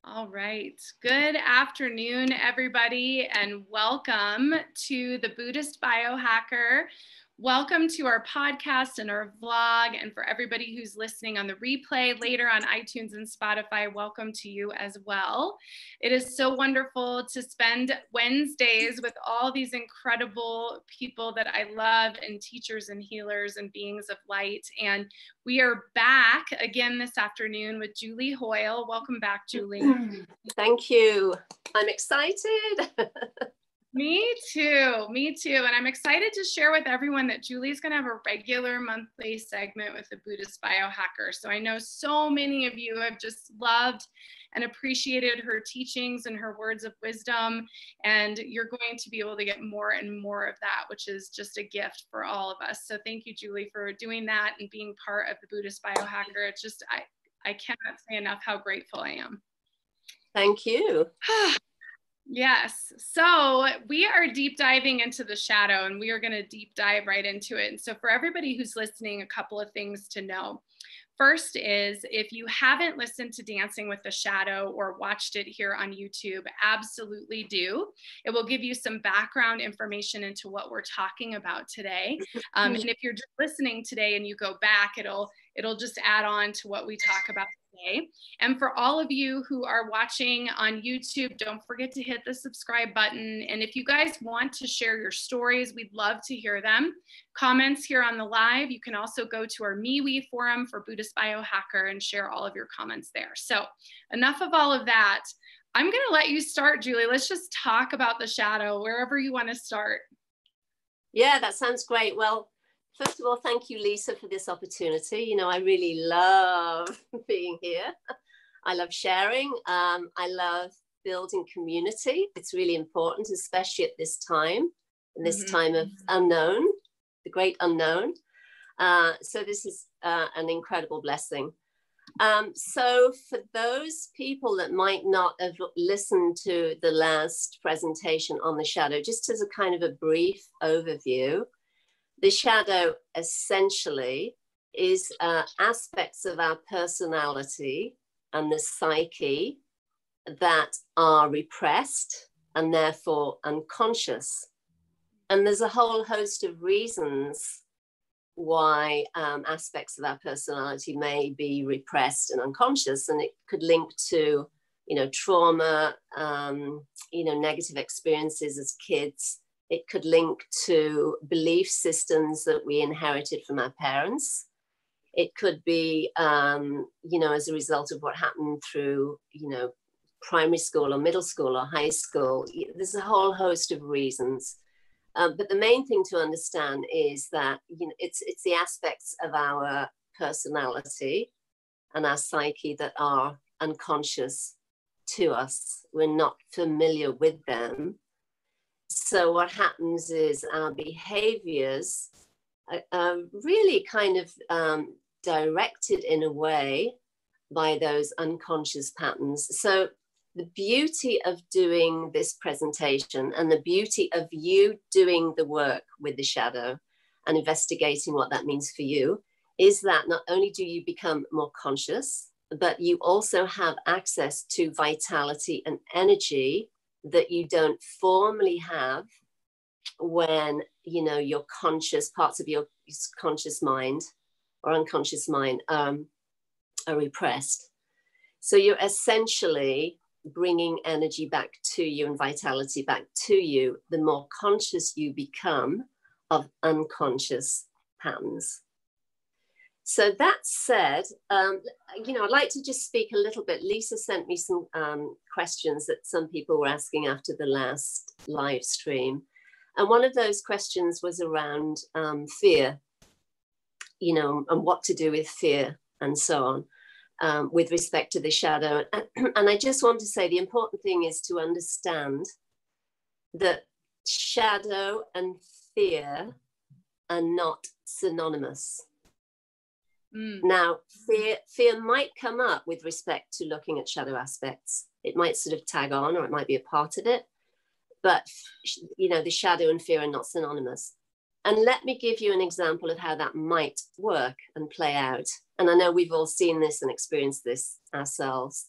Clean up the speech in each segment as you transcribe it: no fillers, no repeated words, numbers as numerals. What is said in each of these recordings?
All right. Good afternoon, everybody, and welcome to the Buddhist Biohacker. Welcome to our podcast and our vlog. And for everybody who's listening on the replay later on iTunes and Spotify, welcome to you as well. It is so wonderful to spend Wednesdays with all these incredible people that I love, and teachers and healers and beings of light. And we are back again this afternoon with Julie Hoyle. Welcome back, Julie. Thank you. I'm excited. Me too. And I'm excited to share with everyone that Julie's going to have a regular monthly segment with the Buddhist Biohacker. So I know so many of you have just loved and appreciated her teachings and her words of wisdom. And you're going to be able to get more and more of that, which is just a gift for all of us. So thank you, Julie, for doing that and being part of the Buddhist Biohacker. It's just, I cannot say enough how grateful I am. Thank you. Yes. So we are deep diving into the shadow, and we are going to deep dive right into it. And so for everybody who's listening, a couple of things to know. First is, if you haven't listened to Dancing with the Shadow or watched it here on YouTube, absolutely do. It will give you some background information into what we're talking about today. And if you're just listening today and you go back, it'll just add on to what we talk about today. And for all of you who are watching on YouTube, don't forget to hit the subscribe button. And if you guys want to share your stories, we'd love to hear them. Comments here on the live. You can also go to our MeWe forum for Buddhist Biohacker and share all of your comments there. So enough of all of that. I'm going to let you start, Julie. Let's just talk about the shadow, wherever you want to start. Yeah, that sounds great. Well, first of all, thank you, Lisa, for this opportunity. You know, I really love being here. I love sharing. I love building community. It's really important, especially at this time, in this time of unknown, the great unknown. So this is an incredible blessing. So for those people that might not have listened to the last presentation on the shadow, just as a kind of a brief overview, the shadow essentially is aspects of our personality and the psyche that are repressed and therefore unconscious. And there's a whole host of reasons why aspects of our personality may be repressed and unconscious. And it could link to, trauma, negative experiences as kids. It could link to belief systems that we inherited from our parents. It could be, as a result of what happened through, primary school or middle school or high school. There's a whole host of reasons. But the main thing to understand is that, it's the aspects of our personality and our psyche that are unconscious to us. We're not familiar with them. So what happens is our behaviors are really kind of directed in a way by those unconscious patterns. So the beauty of doing this presentation and the beauty of you doing the work with the shadow and investigating what that means for you is that not only do you become more conscious, but you also have access to vitality and energy that you don't formally have when, your conscious parts of your conscious mind or unconscious mind are repressed. So you're essentially bringing energy back to you and vitality back to you the more conscious you become of unconscious patterns. So that said, I'd like to just speak a little bit. Lisa sent me some questions that some people were asking after the last live stream. And one of those questions was around fear, and what to do with fear and so on with respect to the shadow. And I just want to say the important thing is to understand that shadow and fear are not synonymous. Now, fear might come up with respect to looking at shadow aspects. It might sort of tag on, or it might be a part of it. But, the shadow and fear are not synonymous. And let me give you an example of how that might work and play out. And I know we've all seen this and experienced this ourselves.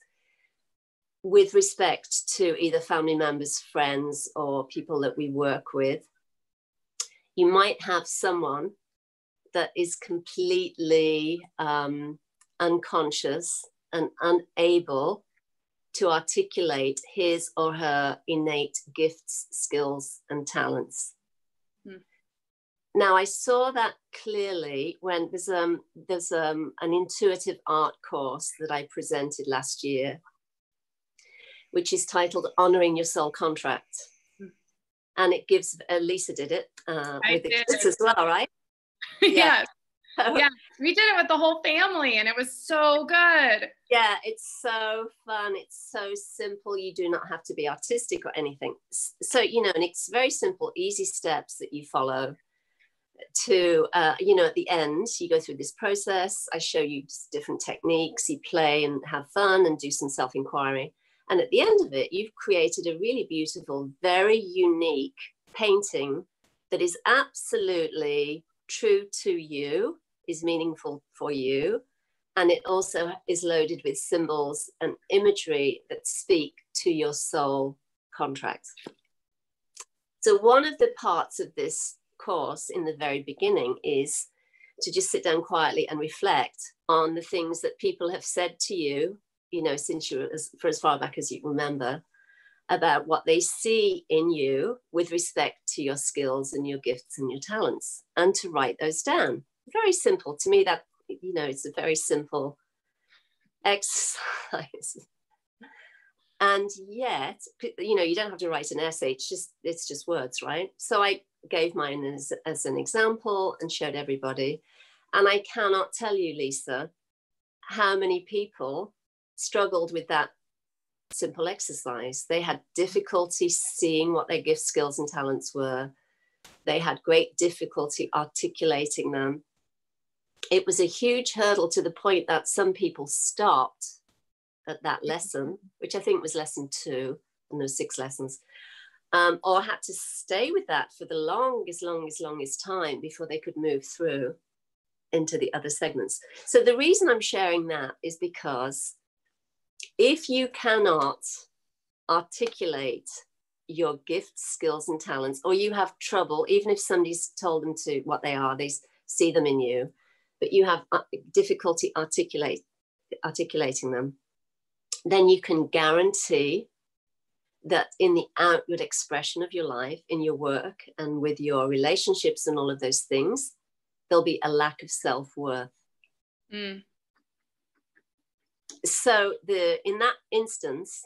with respect to either family members, friends, or people that we work with, you might have someone that is completely unconscious and unable to articulate his or her innate gifts, skills, and talents. Now, I saw that clearly when there's an intuitive art course that I presented last year, which is titled Honoring Your Soul Contract. And it gives, Lisa did it with the kids as well, right? Yes. Yeah, we did it with the whole family and it was so good. Yeah, it's so fun. It's so simple. You do not have to be artistic or anything. So, you know, and it's very simple, easy steps that you follow to, you know, at the end, you go through this process. I show you just different techniques. You play and have fun and do some self-inquiry. And at the end of it, you've created a really beautiful, very unique painting that is absolutely true to you, is meaningful for you. And it also is loaded with symbols and imagery that speak to your soul contract. So one of the parts of this course in the very beginning is to just sit down quietly and reflect on the things that people have said to you, you know, since you were for as far back as you remember, about what they see in you with respect to your skills and your gifts and your talents, and to write those down. Very simple. To me, that, you know, it's a very simple exercise. And yet, you know, you don't have to write an essay. It's just words, right? So I gave mine as an example and showed everybody. And I cannot tell you, Lisa, how many people struggled with that simple exercise. They had difficulty seeing what their gifts, skills, and talents were. They had great difficulty articulating them. It was a huge hurdle to the point that some people stopped at that lesson, which I think was lesson 2, and those 6 lessons, or had to stay with that for the longest time before they could move through into the other segments. So the reason I'm sharing that is because if you cannot articulate your gifts, skills, and talents, or you have trouble, even if somebody's told them to what they are, they see them in you, but you have difficulty articulating them, then you can guarantee that in the outward expression of your life, in your work and with your relationships and all of those things, there'll be a lack of self-worth. So in that instance,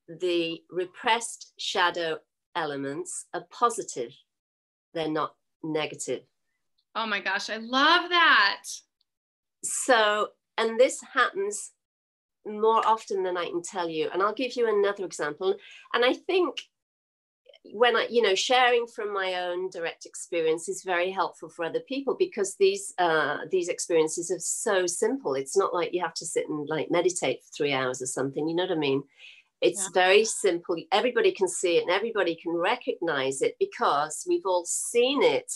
the repressed shadow elements are positive. They're not negative. Oh my gosh, I love that. So, and this happens more often than I can tell you. And I'll give you another example. And I think when I, you know, sharing from my own direct experience is very helpful for other people, because these experiences are so simple. It's not like you have to sit and like meditate for 3 hours or something. You know what I mean? It's very simple. Everybody can see it and everybody can recognize it, because we've all seen it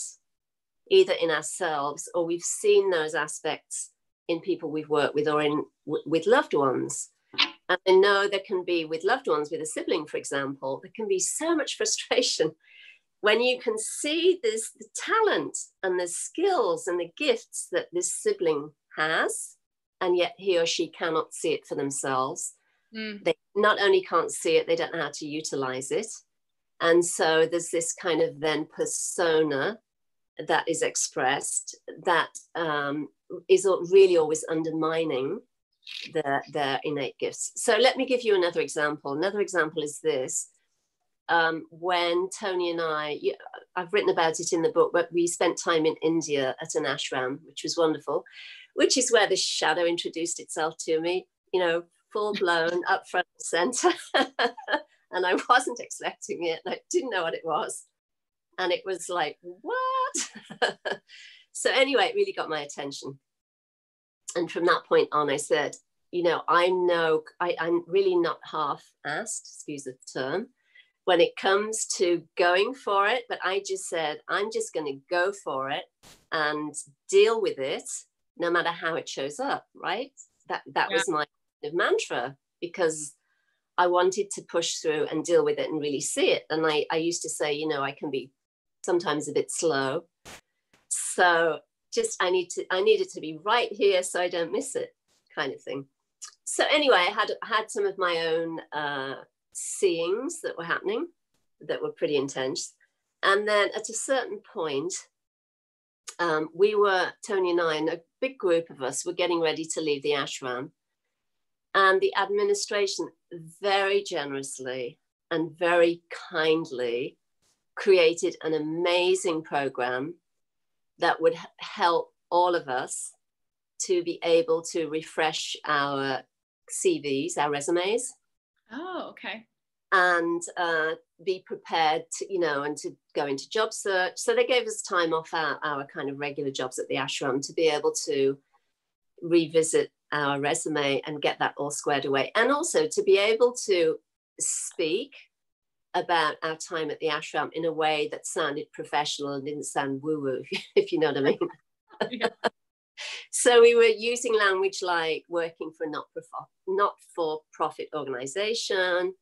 either in ourselves, or we've seen those aspects in people we've worked with, or with loved ones. And I know there can be, with loved ones, with a sibling, for example, there can be so much frustration when you can see the talent and the skills and the gifts that this sibling has, and yet he or she cannot see it for themselves. They not only can't see it, they don't know how to utilize it. And so there's this kind of then persona that is expressed that is really always undermining their innate gifts. So let me give you another example. Another example is this. When Tony and I've written about it in the book, but we spent time in India at an ashram, which was wonderful, which is where the shadow introduced itself to me, you know, full blown, up front and center. And I wasn't expecting it. I didn't know what it was. And it was like, what? So anyway, it really got my attention. And from that point on, I said, you know, I'm really not half-assed, excuse the term, when it comes to going for it. But I just said, I'm just going to go for it and deal with it, no matter how it shows up, right? That was my mantra, because I wanted to push through and deal with it and really see it. And I used to say, you know, I can be sometimes a bit slow. So just I needed to be right here so I don't miss it, kind of thing. So anyway, I had some of my own seeings that were happening that were pretty intense. And then at a certain point, Tony and I, and a big group of us, were getting ready to leave the ashram. And the administration very generously and very kindly created an amazing program that would help all of us to be able to refresh our CVs, our resumes. Oh, okay. And be prepared to, you know, and to go into job search. So they gave us time off our kind of regular jobs at the ashram to be able to revisit our resume and get that all squared away. And also to be able to speak about our time at the ashram in a way that sounded professional and didn't sound woo-woo, if you know what I mean. Yeah. So we were using language like working for a not-for-profit organization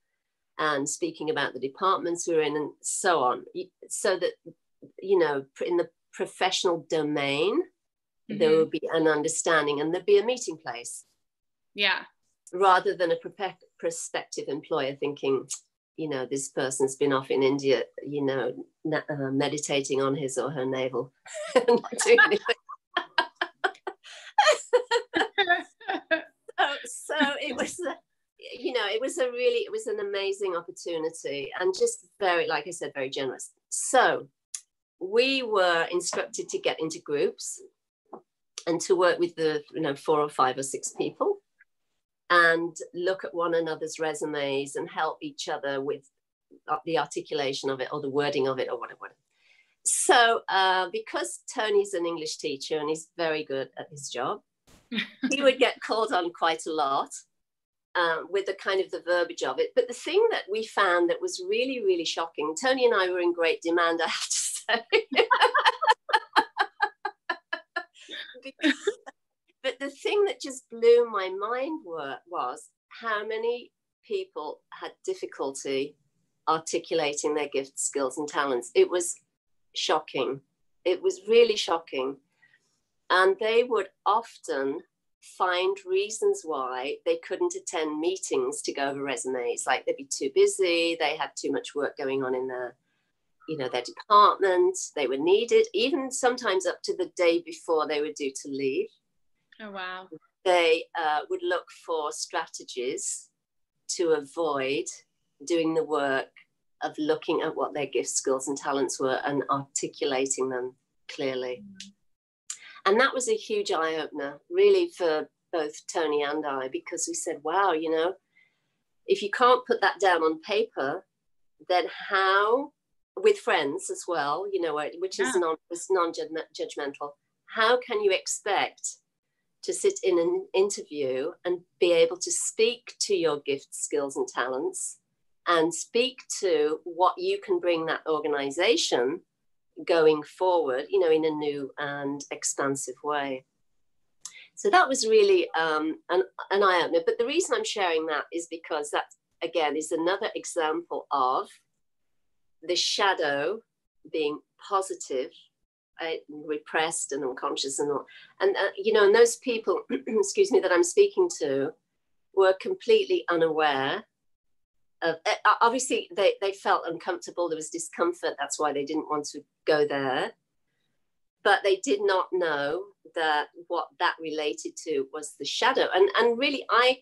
and speaking about the departments we were in and so on. So that, you know, in the professional domain, there would be an understanding and there'd be a meeting place. Yeah. Rather than a prospective employer thinking, you know, this person's been off in India, you know, meditating on his or her navel and not doing anything. so it was, you know, it was an amazing opportunity and just very, like I said, very generous. So we were instructed to get into groups and to work with the, you know, 4 or 5 or 6 people and look at one another's resumes and help each other with the articulation of it or the wording of it or whatever. So because Tony's an English teacher and he's very good at his job, he would get called on quite a lot with the kind of the verbiage of it. But the thing that we found that was really, really shocking, Tony and I were in great demand, I have to say. But the thing that just blew my mind was how many people had difficulty articulating their gifts, skills, and talents. It was shocking. It was really shocking. And they would often find reasons why they couldn't attend meetings to go over resumes. Like they'd be too busy, they had too much work going on in their, you know, their department, they were needed, even sometimes up to the day before they were due to leave. Oh, wow. They would look for strategies to avoid doing the work of looking at what their gifts, skills, and talents were and articulating them clearly. And that was a huge eye-opener, really, for both Tony and I, because we said, wow, you know, if you can't put that down on paper, then how, with friends as well, you know, which is non-judgmental, how can you expect to sit in an interview and be able to speak to your gifts, skills, and talents and speak to what you can bring that organization going forward, you know, in a new and expansive way. So that was really an eye-opener. But the reason I'm sharing that is because that, again, is another example of the shadow being positive, repressed and unconscious and all. And, you know, and those people, excuse me, that I'm speaking to were completely unaware of, obviously they felt uncomfortable, there was discomfort, that's why they didn't want to go there. But they did not know that what that related to was the shadow. And really, I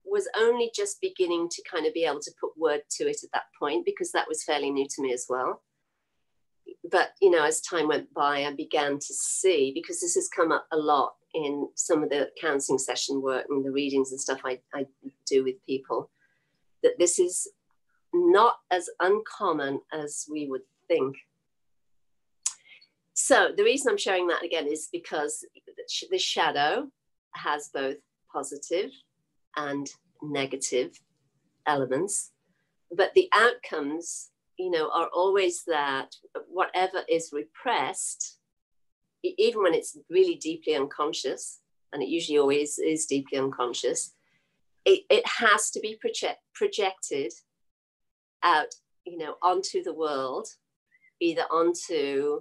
was only just beginning to kind of be able to put word to it at that point, because that was fairly new to me as well. But, you know, as time went by, I began to see, because this has come up a lot in some of the counseling session work and the readings and stuff I do with people, that this is not as uncommon as we would think. So the reason I'm sharing that again is because the shadow has both positive and negative elements, but the outcomes, you know, are always that whatever is repressed, even when it's really deeply unconscious, and it usually always is deeply unconscious, it has to be projected out, onto the world, either onto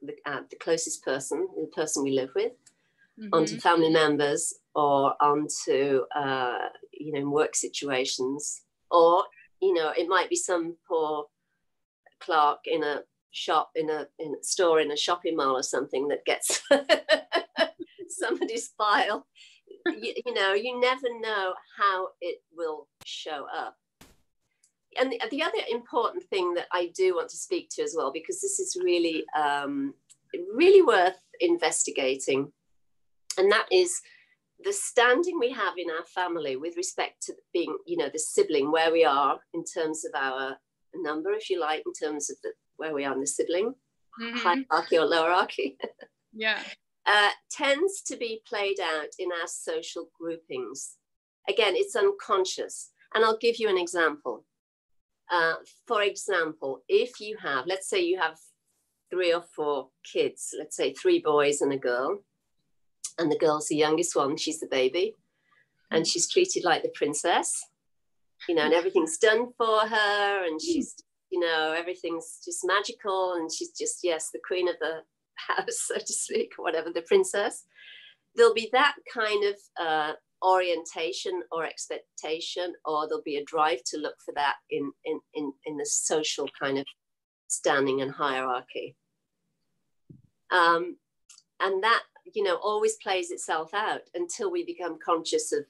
the closest person, the person we live with, onto family members, or onto, work situations, or, it might be some poor clerk in a shop, in a store, in a shopping mall or something that gets somebody's file. You never know how it will show up. And the other important thing that I do want to speak to as well, because this is really, really worth investigating, and that is the standing we have in our family with respect to being, the sibling, where we are in terms of our number, if you like, in terms of where we are in the sibling hierarchy or hierarchy. Yeah. Tends to be played out in our social groupings. Again, it's unconscious. And I'll give you an example. For example, if you have, let's say you have 3 or 4 kids, let's say 3 boys and a girl, and the girl's the youngest one, she's the baby, and she's treated like the princess, and everything's done for her, and she's, everything's just magical, and she's just, yes, the queen of the house, so to speak, or whatever, the princess. There'll be that kind of orientation or expectation, or there'll be a drive to look for that in the social kind of standing and hierarchy. And that, always plays itself out until we become conscious of,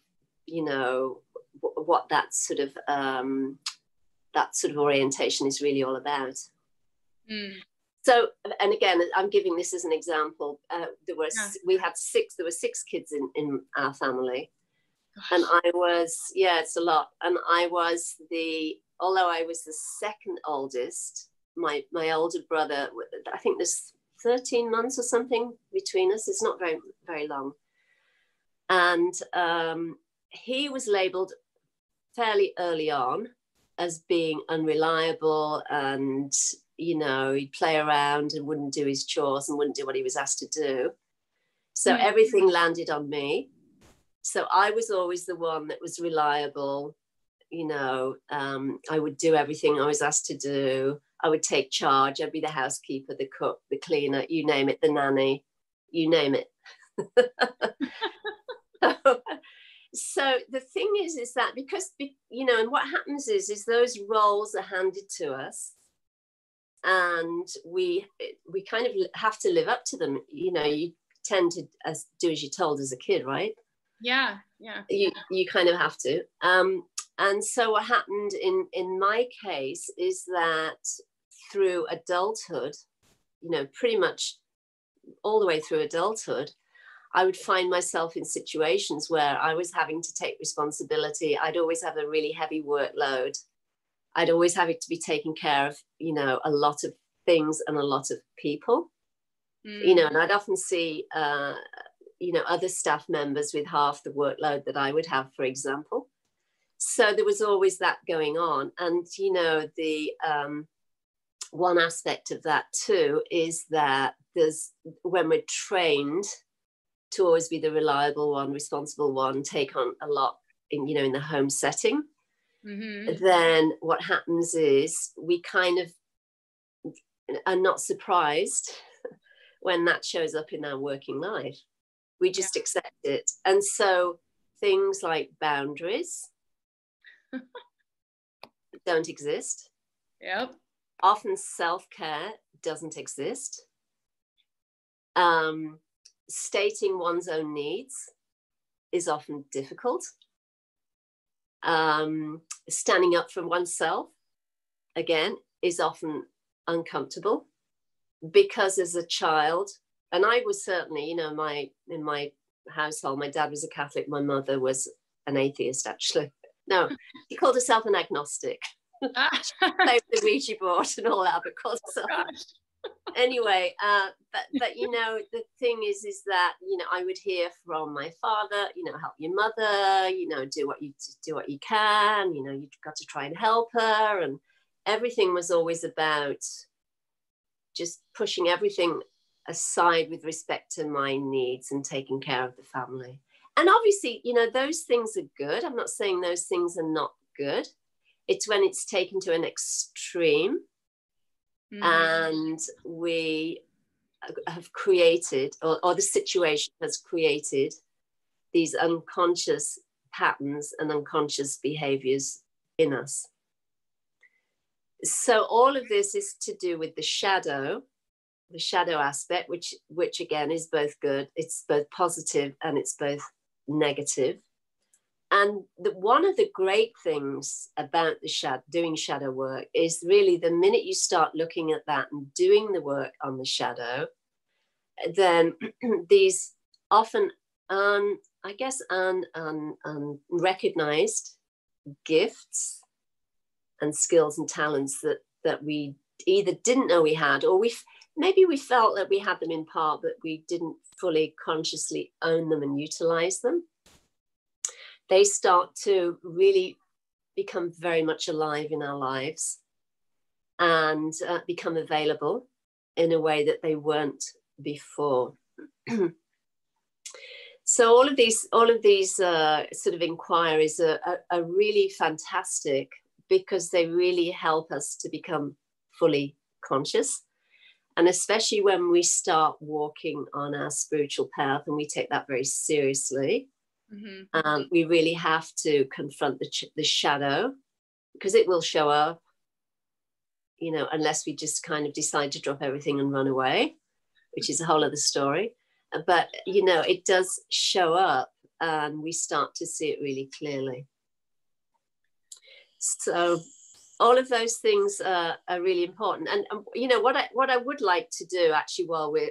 what that sort of orientation is really all about. So, and again, I'm giving this as an example. There were 6 kids in our family. Gosh. And I was, it's a lot. And I was although I was the second oldest, my older brother, I think there's 13 months or something between us. It's not very, very long. And he was labeled fairly early on as being unreliable, and, he'd play around and wouldn't do his chores and wouldn't do what he was asked to do. So everything landed on me. So I was always the one that was reliable. I would do everything I was asked to do. I would take charge. I'd be the housekeeper, the cook, the cleaner, you name it, the nanny, you name it. So the thing is that because, and what happens is those roles are handed to us, and we kind of have to live up to them. You tend to do as you're told as a kid, right? Yeah. You kind of have to. And so what happened in my case is that through adulthood, pretty much all the way through adulthood, I would find myself in situations where I was having to take responsibility. I'd always have a really heavy workload. I'd always have it to be taking care of, a lot of things and a lot of people, and I'd often see, other staff members with half the workload that I would have, for example. So there was always that going on. And, the one aspect of that too is that when we're trained to always be the reliable one, responsible one, take on a lot in the home setting, then what happens is we kind of are not surprised when that shows up in our working life. We just accept it. And so things like boundaries don't exist. Yep. Often self-care doesn't exist. Stating one's own needs is often difficult. Standing up for oneself, again, is often uncomfortable, because as a child, and I was certainly, in my household, my dad was a Catholic, my mother was an atheist, actually. No, she called herself an agnostic. She played with the Ouija board and all that, but called herself. Anyway, but the thing is that, I would hear from my father, help your mother, do what you can, you've got to try and help her. And everything was always about just pushing everything aside with respect to my needs and taking care of the family. And obviously, you know, those things are good. I'm not saying those things are not good. It's when it's taken to an extreme, and we have created, or the situation has created, these unconscious patterns and unconscious behaviors in us. So all of this is to do with the shadow aspect, which again is both good. It's both positive and it's both negative. And one of the great things about doing shadow work is really the minute you start looking at that and doing the work on the shadow, then these often unrecognized gifts and skills and talents that we either didn't know we had, or maybe we felt that we had them in part, but we didn't fully consciously own them and utilize them. They start to really become very much alive in our lives and become available in a way that they weren't before. So all of these sort of inquiries are really fantastic, because they really help us to become fully conscious. And especially when we start walking on our spiritual path, and we take that very seriously, we really have to confront the shadow, because it will show up, you know, unless we just kind of decide to drop everything and run away, which is a whole other story. But, you know, it does show up, and we start to see it really clearly. So all of those things are really important. And you know, what I would like to do, actually, while we're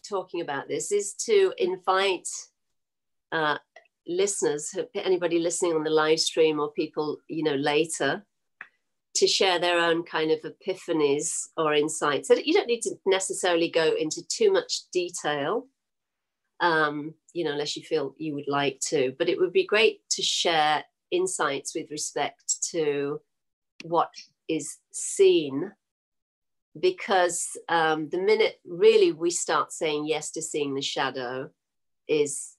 talking about this, is to invite listeners, anybody listening on the live stream, or people, you know, later, to share their own kind of epiphanies or insights. So you don't need to necessarily go into too much detail, you know, unless you feel you would like to. But it would be great to share insights with respect to what is seen, because the minute really we start saying yes to seeing the shadow, it's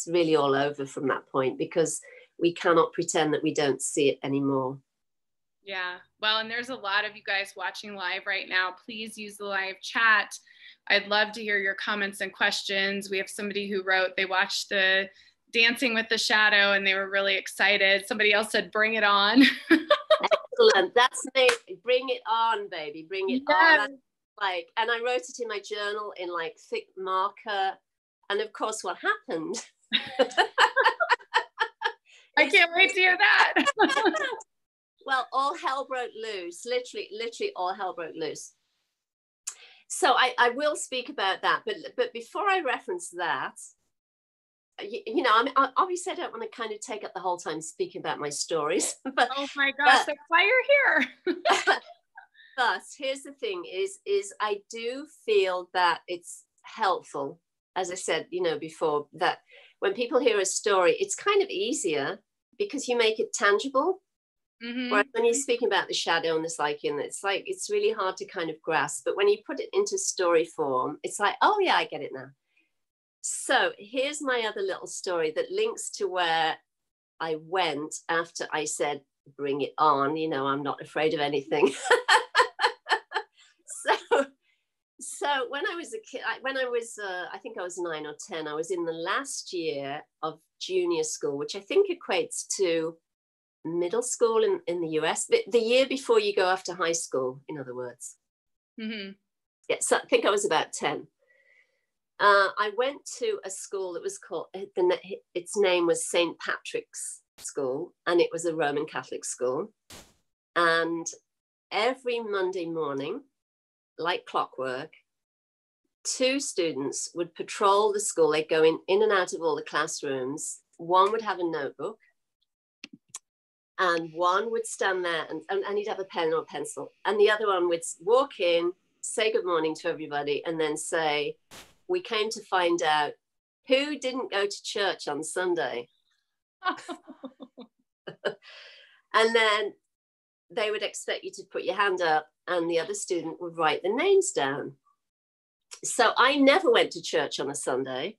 really all over from that point, because we cannot pretend that we don't see it anymore. Yeah, well, and there's a lot of you guys watching live right now. Please use the live chat. I'd love to hear your comments and questions. We have somebody who wrote they watched the Dancing with the Shadow and they were really excited. Somebody else said, bring it on. Excellent. That's me. Bring it on, baby. Bring it on. Like, and I wrote it in my journal in like thick marker. And of course, what happened? I can't wait to hear that. Well, all hell broke loose. Literally all hell broke loose. So I will speak about that. But before I reference that, you know, I mean, obviously I don't want to kind of take up the whole time speaking about my stories. But, oh my gosh, that's why you're here. But here's the thing is I do feel that it's helpful, as I said, you know, before, that when people hear a story, it's kind of easier because you make it tangible. Whereas when you're speaking about the shadow and the psyche, and it's like, it's really hard to kind of grasp. But when you put it into story form, it's like, oh yeah, I get it now. So here's my other little story that links to where I went after I said, bring it on, you know, I'm not afraid of anything. So when I was a kid, I think I was 9 or 10, I was in the last year of junior school, which I think equates to middle school in the US, the year before you go off to high school, in other words. Yeah, so I think I was about 10. I went to a school that was called, its name was St. Patrick's School, and it was a Roman Catholic school. And every Monday morning, like clockwork, 2 students would patrol the school. They'd go in and out of all the classrooms. One would have a notebook, and one would stand there and he'd have a pen or a pencil. And the other one would walk in, say good morning to everybody, and then say, we came to find out who didn't go to church on Sunday. And then they would expect you to put your hand up, and the other student would write the names down. So I never went to church on a Sunday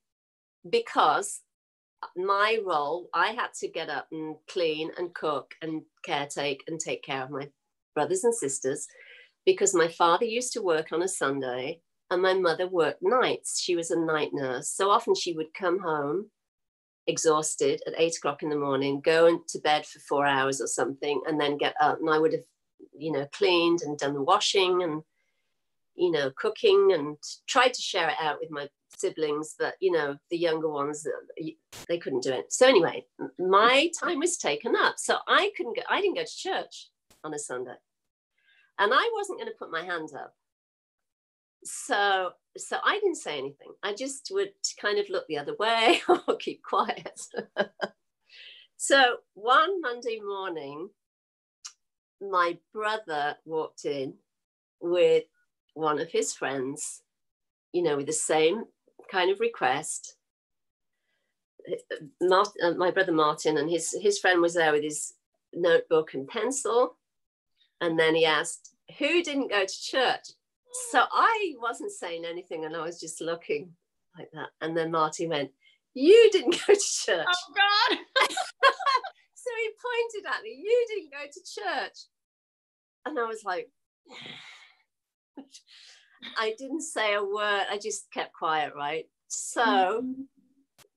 because my role, I had to get up and clean and cook and caretake and take care of my brothers and sisters, because my father used to work on a Sunday and my mother worked nights. She was a night nurse. So often she would come home exhausted at 8 o'clock in the morning, go to bed for 4 hours or something, and then get up. And I would have, cleaned and done the washing and, cooking, and tried to share it out with my siblings, but, the younger ones, they couldn't do it. So anyway, my time was taken up. So I didn't go to church on a Sunday. And I wasn't going to put my hand up. So I didn't say anything. I just would kind of look the other way or keep quiet. So one Monday morning, my brother walked in with one of his friends, with the same kind of request. My brother Martin, and his friend was there with his notebook and pencil. And then he asked, who didn't go to church? So I wasn't saying anything, and I was just looking like that. And then Marty went, you didn't go to church. Oh, God. So he pointed at me, you didn't go to church. And I was like, I didn't say a word. I just kept quiet, right? So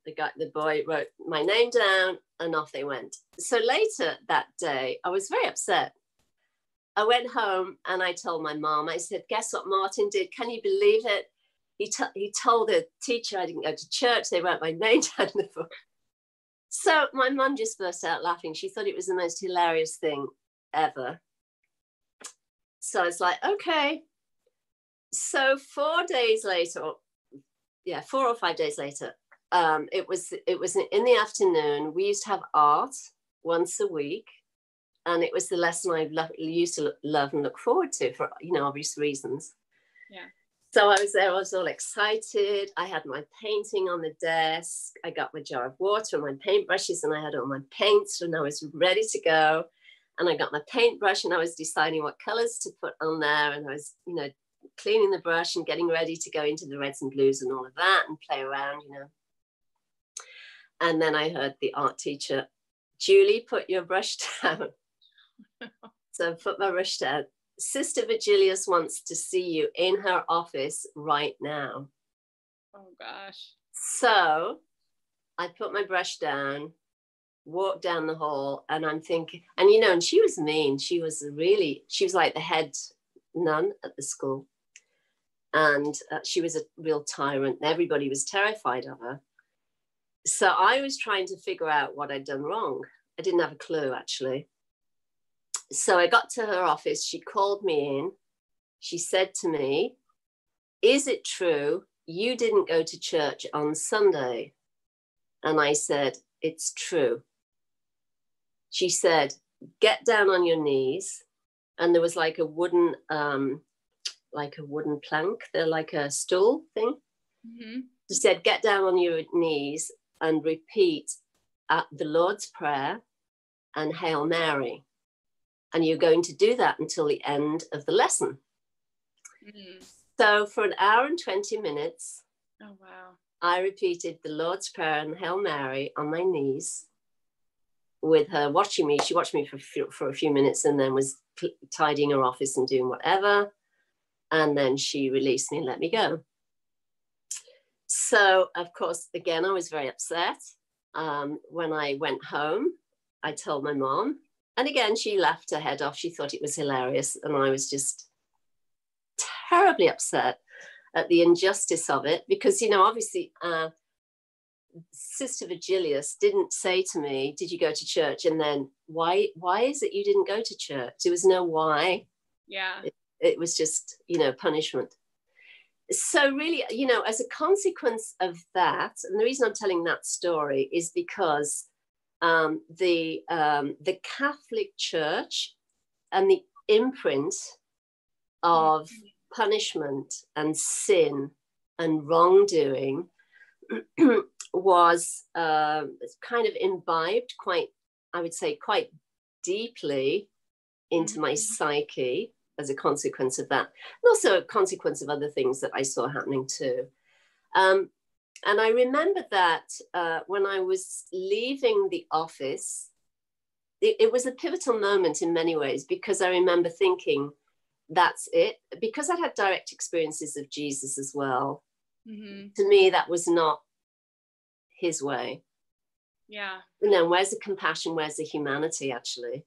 the boy wrote my name down, and off they went. So later that day, I was very upset. I went home and I told my mom, I said, guess what Martin did? Can you believe it? He told the teacher I didn't go to church. They wrote my name down in the book. So my mom just burst out laughing. She thought it was the most hilarious thing ever. So I was like, okay. So 4 days later, 4 or 5 days later, it was in the afternoon. We used to have art once a week. And it was the lesson I used to love and look forward to for, obvious reasons. Yeah. So I was there, I was all excited. I had my painting on the desk. I got my jar of water and my paintbrushes, and I had all my paints, and I was ready to go. And I got my paintbrush, and I was deciding what colors to put on there. And I was, cleaning the brush and getting ready to go into the reds and blues and all of that and play around, And then I heard the art teacher, Julie, put your brush down. So I put my brush down. Sister Virgilius wants to see you in her office right now. Oh, gosh. So I put my brush down, walked down the hall, and I'm thinking, and she was mean. She was like the head nun at the school. And she was a real tyrant. Everybody was terrified of her. So I was trying to figure out what I'd done wrong. I didn't have a clue, actually. So I got to her office. She called me in. She said to me, is it true you didn't go to church on Sunday? And I said, it's true. She said, get down on your knees. And there was like a wooden plank. They're like a stool thing. Mm-hmm. She said, get down on your knees and repeat the Lord's Prayer and Hail Mary. And you're going to do that until the end of the lesson. Mm. So for an hour and 20 minutes, oh, wow, I repeated the Lord's Prayer and Hail Mary on my knees with her watching me. She watched me for a few minutes and then was tidying her office and doing whatever. And then she released me and let me go. So, of course, again, I was very upset. When I went home, I told my mom. And again, she laughed her head off. She thought it was hilarious. And I was just terribly upset at the injustice of it. Because, obviously, Sister Virgilius didn't say to me, did you go to church? And then, why is it you didn't go to church? There was no why. Yeah. It was just, punishment. So really, as a consequence of that, and the reason I'm telling that story is because the Catholic Church and the imprint of punishment and sin and wrongdoing was kind of imbibed quite deeply into my psyche as a consequence of that, and also a consequence of other things that I saw happening too. And I remember that when I was leaving the office, it was a pivotal moment in many ways, because I remember thinking, that's it. Because I'd had direct experiences of Jesus as well. Mm-hmm. To me, that was not his way. Yeah. You know, where's the compassion? Where's the humanity, actually?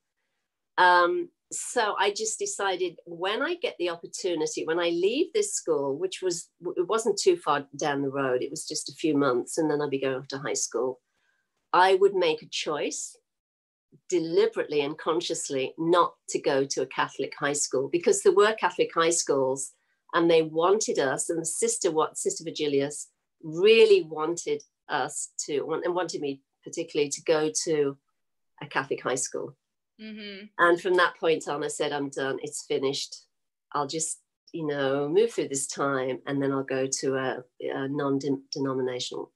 So I just decided, when I get the opportunity, when I leave this school, which it wasn't too far down the road, it was just a few months, and then I'd be going off to high school, I would make a choice deliberately and consciously not to go to a Catholic high school, because there were Catholic high schools and they wanted us, and Sister Virgilius really wanted us to, and wanted me particularly to go to a Catholic high school. Mm-hmm. And from that point on, I said, I'm done. It's finished. I'll just, move through this time, and then I'll go to a non-denominational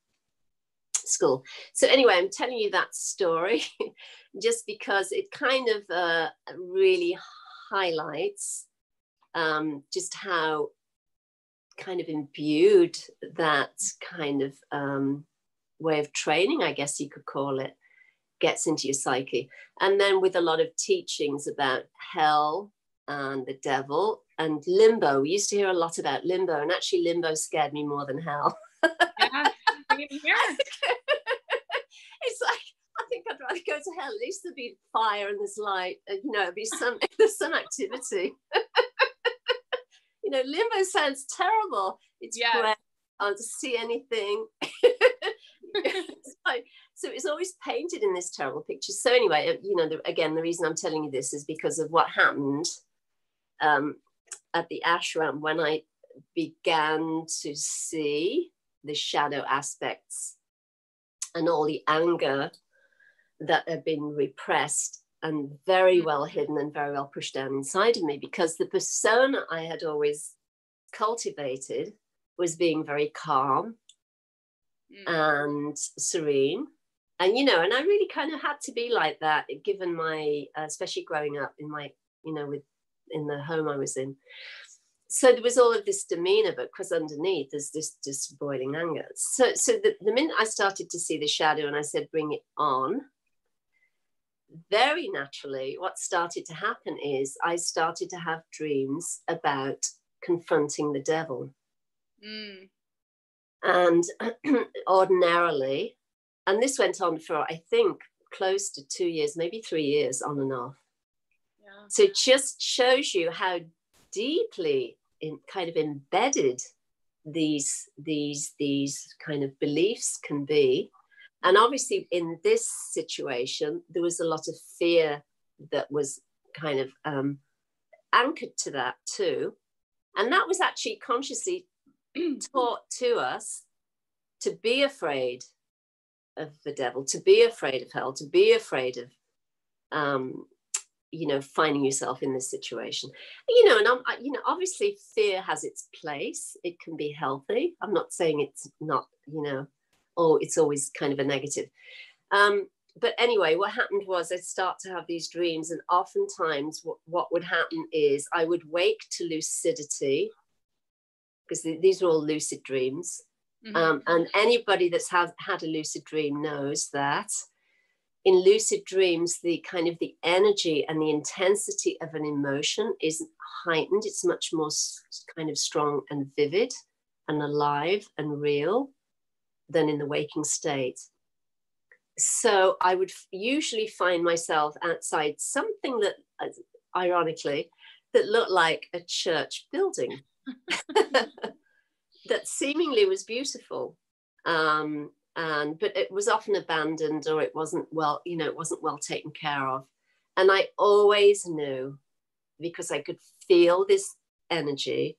school. So anyway, I'm telling you that story just because it kind of really highlights just how kind of imbued that kind of way of training, I guess you could call it, gets into your psyche. And then with a lot of teachings about hell and the devil and limbo. We used to hear a lot about limbo, and actually limbo scared me more than hell. Yeah, same here. It's like, I think I'd rather go to hell. At least there'd be fire and there's light, and there's some activity. Limbo sounds terrible. It's great. I don't see anything. So it's always painted in this terrible picture. So anyway, again, the reason I'm telling you this is because of what happened at the ashram when I began to see the shadow aspects and all the anger that had been repressed and very well hidden and very well pushed down inside of me, because the persona I had always cultivated was being very calm and serene. And, and I really kind of had to be like that, given my, especially growing up in my, in the home I was in. So there was all of this demeanor, but because underneath there's this just boiling anger. So the minute I started to see the shadow and I said, bring it on, very naturally, what started to happen is I started to have dreams about confronting the devil. And ordinarily, and this went on for, I think, close to 2 years, maybe 3 years, on and off. Yeah. So it just shows you how deeply kind of embedded these kind of beliefs can be. And obviously in this situation, there was a lot of fear that was kind of anchored to that too. And that was actually consciously taught to us to be afraid of the devil, to be afraid of hell, to be afraid of, finding yourself in this situation. And obviously fear has its place. It can be healthy. I'm not saying it's not, it's always kind of a negative. But anyway, what happened was I'd start to have these dreams, and oftentimes what would happen is I would wake to lucidity, because these are all lucid dreams. And anybody that's had a lucid dream knows that in lucid dreams, the kind of the energy and the intensity of an emotion is heightened. It's much more kind of strong and vivid and alive and real than in the waking state. So I would usually find myself outside something that, ironically, that looked like a church building. That seemingly was beautiful, but it was often abandoned, or it wasn't well taken care of. And I always knew, because I could feel this energy,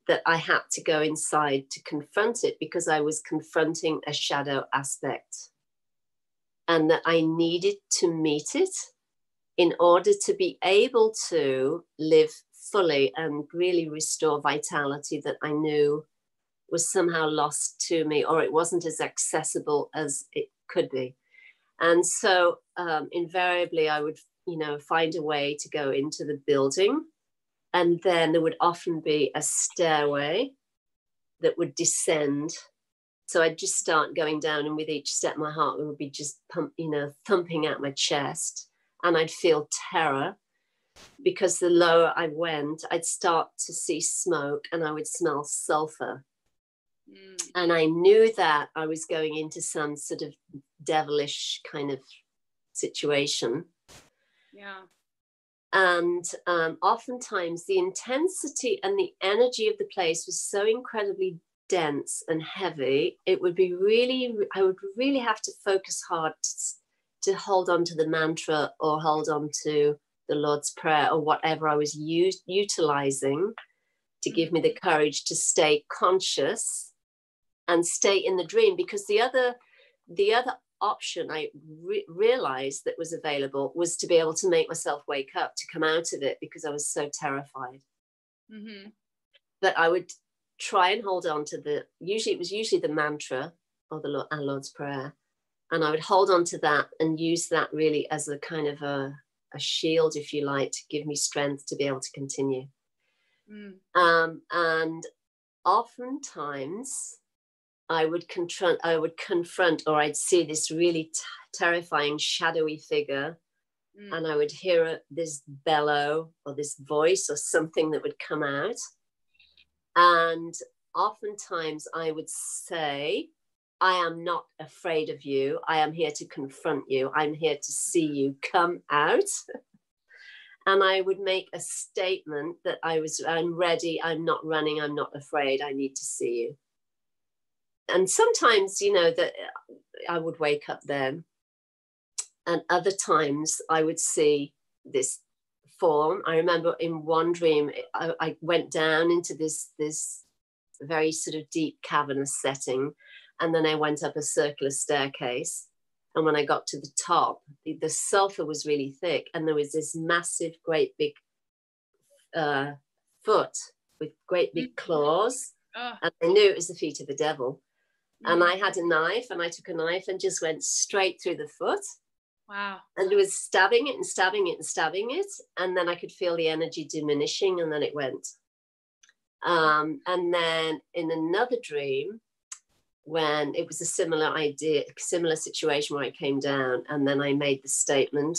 that I had to go inside to confront it, because I was confronting a shadow aspect, and that I needed to meet it in order to be able to live fully and really restore vitality that I knew was somehow lost to me, or it wasn't as accessible as it could be. And so invariably I would, find a way to go into the building, and then there would often be a stairway that would descend So I'd just start going down, and with each step, my heart would be just thumping out my chest, and I'd feel terror, because the lower I went, I'd start to see smoke, and I would smell sulfur. And I knew that I was going into some sort of devilish kind of situation. Yeah. And oftentimes the intensity and the energy of the place was so incredibly dense and heavy. It would be I would really have to focus hard to hold on to the mantra, or hold on to the Lord's Prayer, or whatever I was utilizing to give me the courage to stay conscious and stay in the dream. Because the other option I realized that was available was to be able to make myself wake up, to come out of it, because I was so terrified. But I would try and hold on to it was usually the mantra, or our Lord's Prayer, and I would hold on to that and use that really as a kind of a shield, if you like, to give me strength to be able to continue. And oftentimes I would confront, or I'd see this really terrifying shadowy figure, and I would hear this bellow, or this voice, or something that would come out. And oftentimes I would say, I am not afraid of you. I am here to confront you. I'm here to see you come out. And I would make a statement that I'm ready. I'm not running. I'm not afraid. I need to see you. And sometimes, that I would wake up then. And other times I would see this form. I remember in one dream, I went down into this very sort of deep cavernous setting. And then I went up a circular staircase. And when I got to the top, the sulfur was really thick. And there was this massive, great big foot with great big claws. And I knew it was the feet of the devil. And I had a knife, and I took a knife and just went straight through the foot. Wow. And it was stabbing it and stabbing it and stabbing it. And then I could feel the energy diminishing, and then it went. And then in another dream, when it was a similar situation where I came down, and then I made the statement,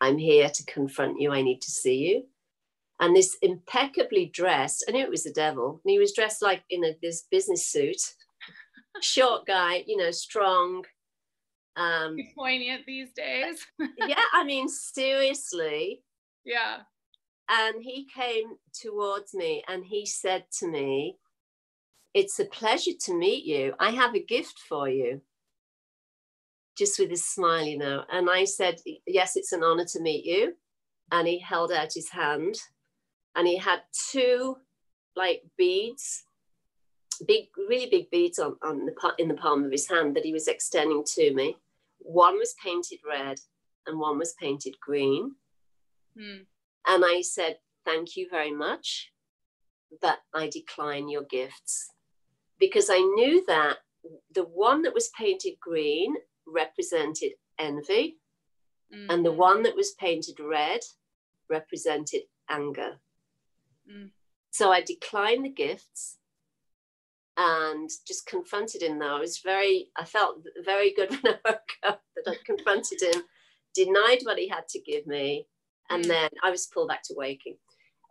I'm here to confront you. I need to see you. And this impeccably dressed, I knew it was the devil, and he was dressed like in this business suit, short guy, strong. He's poignant these days. Yeah, I mean, seriously. Yeah. And he came towards me, and he said to me, it's a pleasure to meet you. I have a gift for you. Just with his smile, And I said, yes, it's an honor to meet you. And he held out his hand, and he had two beads, really big beads in the palm of his hand that he was extending to me. One was painted red and one was painted green. And I said, thank you very much, but I decline your gifts, because I knew that the one that was painted green represented envy, and the one that was painted red represented anger. So I declined the gifts and just confronted him. Though I felt very good when I woke up that I confronted him, denied what he had to give me, and then I was pulled back to waking.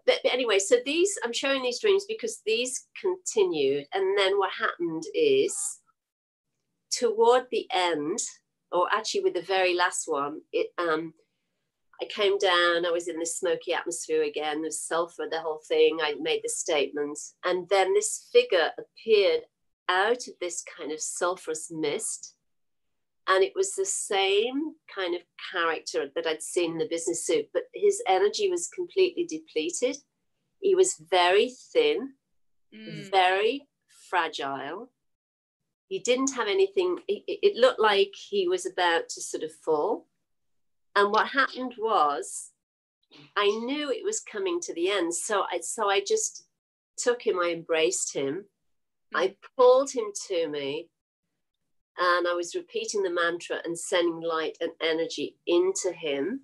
But anyway, so I'm showing these dreams because these continued. And then what happened is, toward the end, or actually with the very last one, I came down, I was in this smoky atmosphere again, there's sulfur, the whole thing. I made the statement. And then this figure appeared out of this kind of sulfurous mist. And it was the same kind of character that I'd seen in the business suit, but his energy was completely depleted. He was very thin, very fragile. He didn't have anything. It looked like he was about to sort of fall. And what happened was, I knew it was coming to the end. So I just took him, I embraced him, I pulled him to me, and I was repeating the mantra and sending light and energy into him.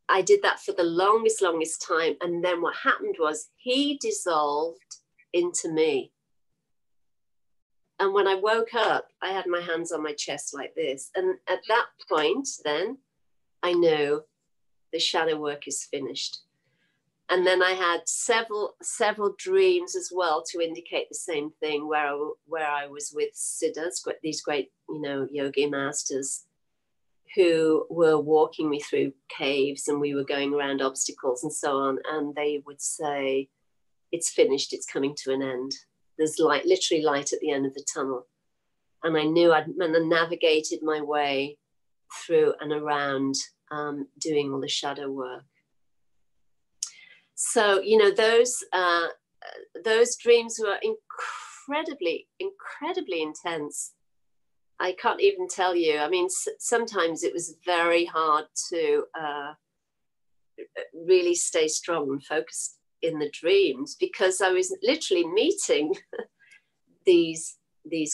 I did that for the longest time. And then what happened was, he dissolved into me. And when I woke up, I had my hands on my chest like this. And at that point, then I know the shadow work is finished. And then I had several dreams as well to indicate the same thing, where I was with siddhas, these great, yogi masters, who were walking me through caves, and we were going around obstacles and so on. And they would say, "It's finished. It's coming to an end. There's light, literally light at the end of the tunnel." And I knew I'd navigated my way through and around, doing all the shadow work. So, those dreams were incredibly, incredibly intense. I can't even tell you. I mean, sometimes it was very hard to really stay strong and focused in the dreams, because I was literally meeting these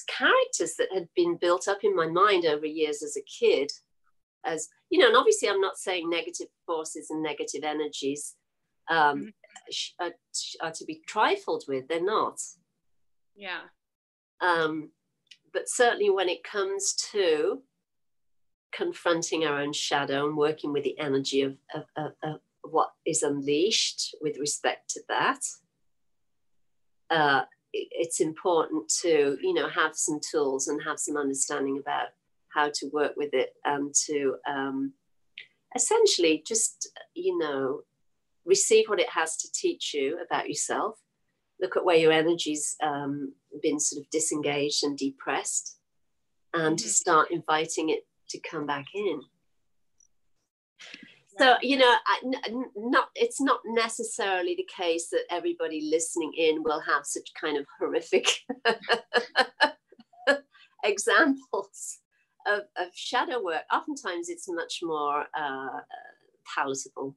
characters that had been built up in my mind over years as a kid. As you know, and obviously I'm not saying negative forces and negative energies are to be trifled with. They're not. Yeah. But certainly when it comes to confronting our own shadow and working with the energy of what is unleashed with respect to that, it's important to, have some tools and have some understanding about how to work with it, and to essentially just, receive what it has to teach you about yourself. Look at where your energy's been sort of disengaged and depressed, and to start inviting it to come back in. So, it's not necessarily the case that everybody listening in will have such kind of horrific examples of shadow work. Oftentimes it's much more palatable.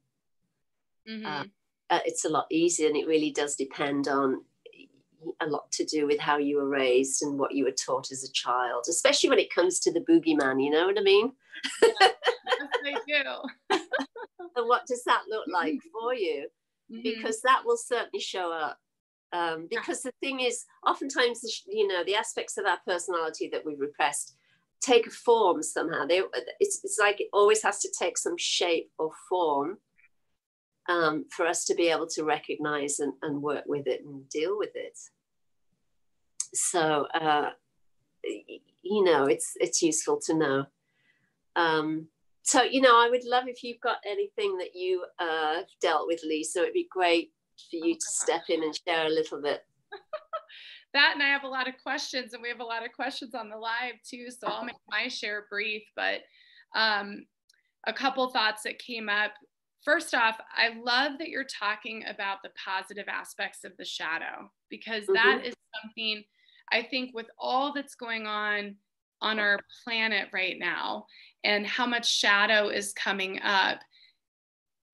It's a lot easier, and it really does depend on a lot to do with how you were raised and what you were taught as a child, especially when it comes to the boogeyman, you know what I mean? Yes, I do. And what does that look like for you? Because that will certainly show up. Because the thing is, oftentimes, the aspects of our personality that we've repressed take a form somehow. It's like it always has to take some shape or form for us to be able to recognize and work with it and deal with it. So, it's useful to know. So, I would love if you've got anything that you dealt with, Lisa. It'd be great for you to step in and share a little bit. That, and I have a lot of questions, and we have a lot of questions on the live too, so I'll make my share brief. But a couple thoughts that came up. First off, I love that you're talking about the positive aspects of the shadow, because that is something I think, with all that's going on our planet right now and how much shadow is coming up,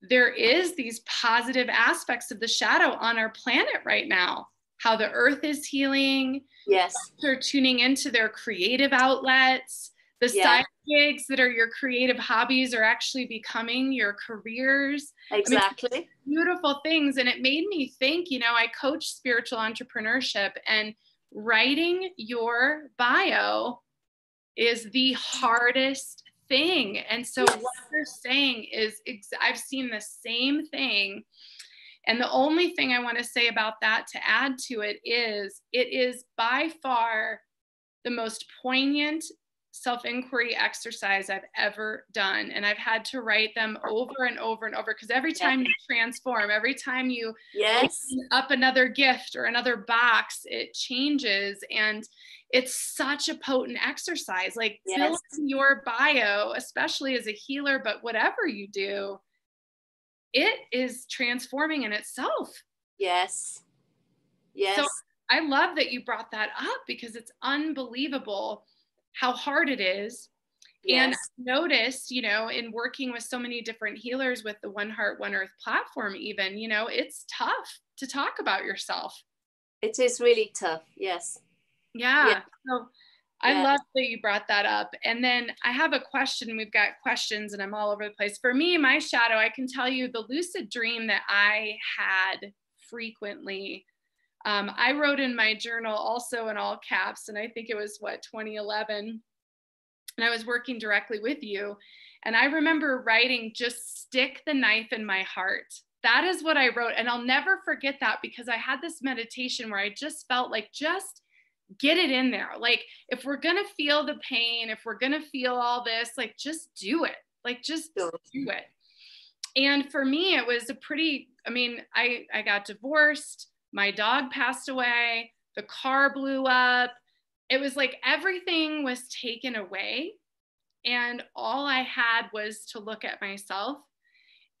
there is these positive aspects of the shadow on our planet right now. How the earth is healing. Yes. They're tuning into their creative outlets. The side gigs that are your creative hobbies are actually becoming your careers. Exactly. I mean, beautiful things. And it made me think, I coach spiritual entrepreneurship, and writing your bio is the hardest thing. And so what you're saying is, I've seen the same thing. And the only thing I want to say about that, to add to it is by far the most poignant self-inquiry exercise I've ever done. And I've had to write them over and over and over, because every time you transform, every time you open up another gift or another box, it changes. And it's such a potent exercise. Like filling your bio, especially as a healer, but whatever you do, it is transforming in itself. Yes. Yes. So I love that you brought that up, because it's unbelievable how hard it is. And I've noticed, in working with so many different healers with the One Heart, One Earth platform, even, it's tough to talk about yourself. It is really tough. Yes. Yeah. So I love that you brought that up. And then I have a question. We've got questions and I'm all over the place. For me, my shadow, I can tell you the lucid dream that I had frequently I wrote in my journal also in all caps, and I think it was 2011, and I was working directly with you. And I remember writing, just stick the knife in my heart. That is what I wrote. And I'll never forget that, because I had this meditation where I just felt like, just get it in there. Like, if we're going to feel the pain, if we're going to feel all this, like, just do it. Like, just do it. And for me, it was I got divorced. My dog passed away. The car blew up. It was like everything was taken away. And all I had was to look at myself.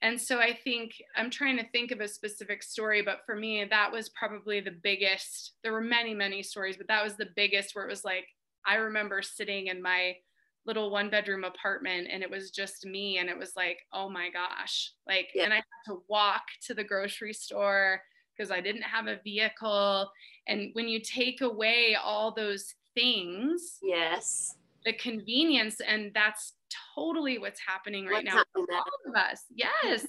And so I think, I'm trying to think of a specific story, but for me, that was probably the biggest. There were many, many stories, but that was the biggest, where it was like, I remember sitting in my little 1-bedroom apartment, and it was just me. And it was like, oh my gosh, like, and I had to walk to the grocery store because I didn't have a vehicle. And when you take away all those things, yes, the convenience, and that's totally what's happening right now for all of us. Yes.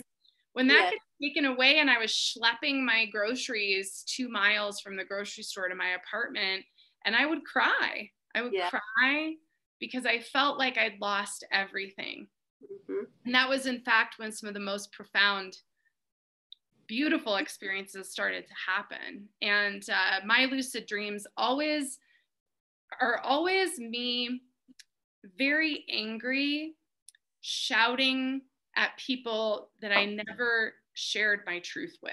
When that gets taken away, and I was schlepping my groceries 2 miles from the grocery store to my apartment, and I would cry. I would cry because I felt like I'd lost everything. Mm-hmm. And that was, in fact, when some of the most profound, beautiful experiences started to happen. And my lucid dreams are always me very angry, shouting at people that I never shared my truth with.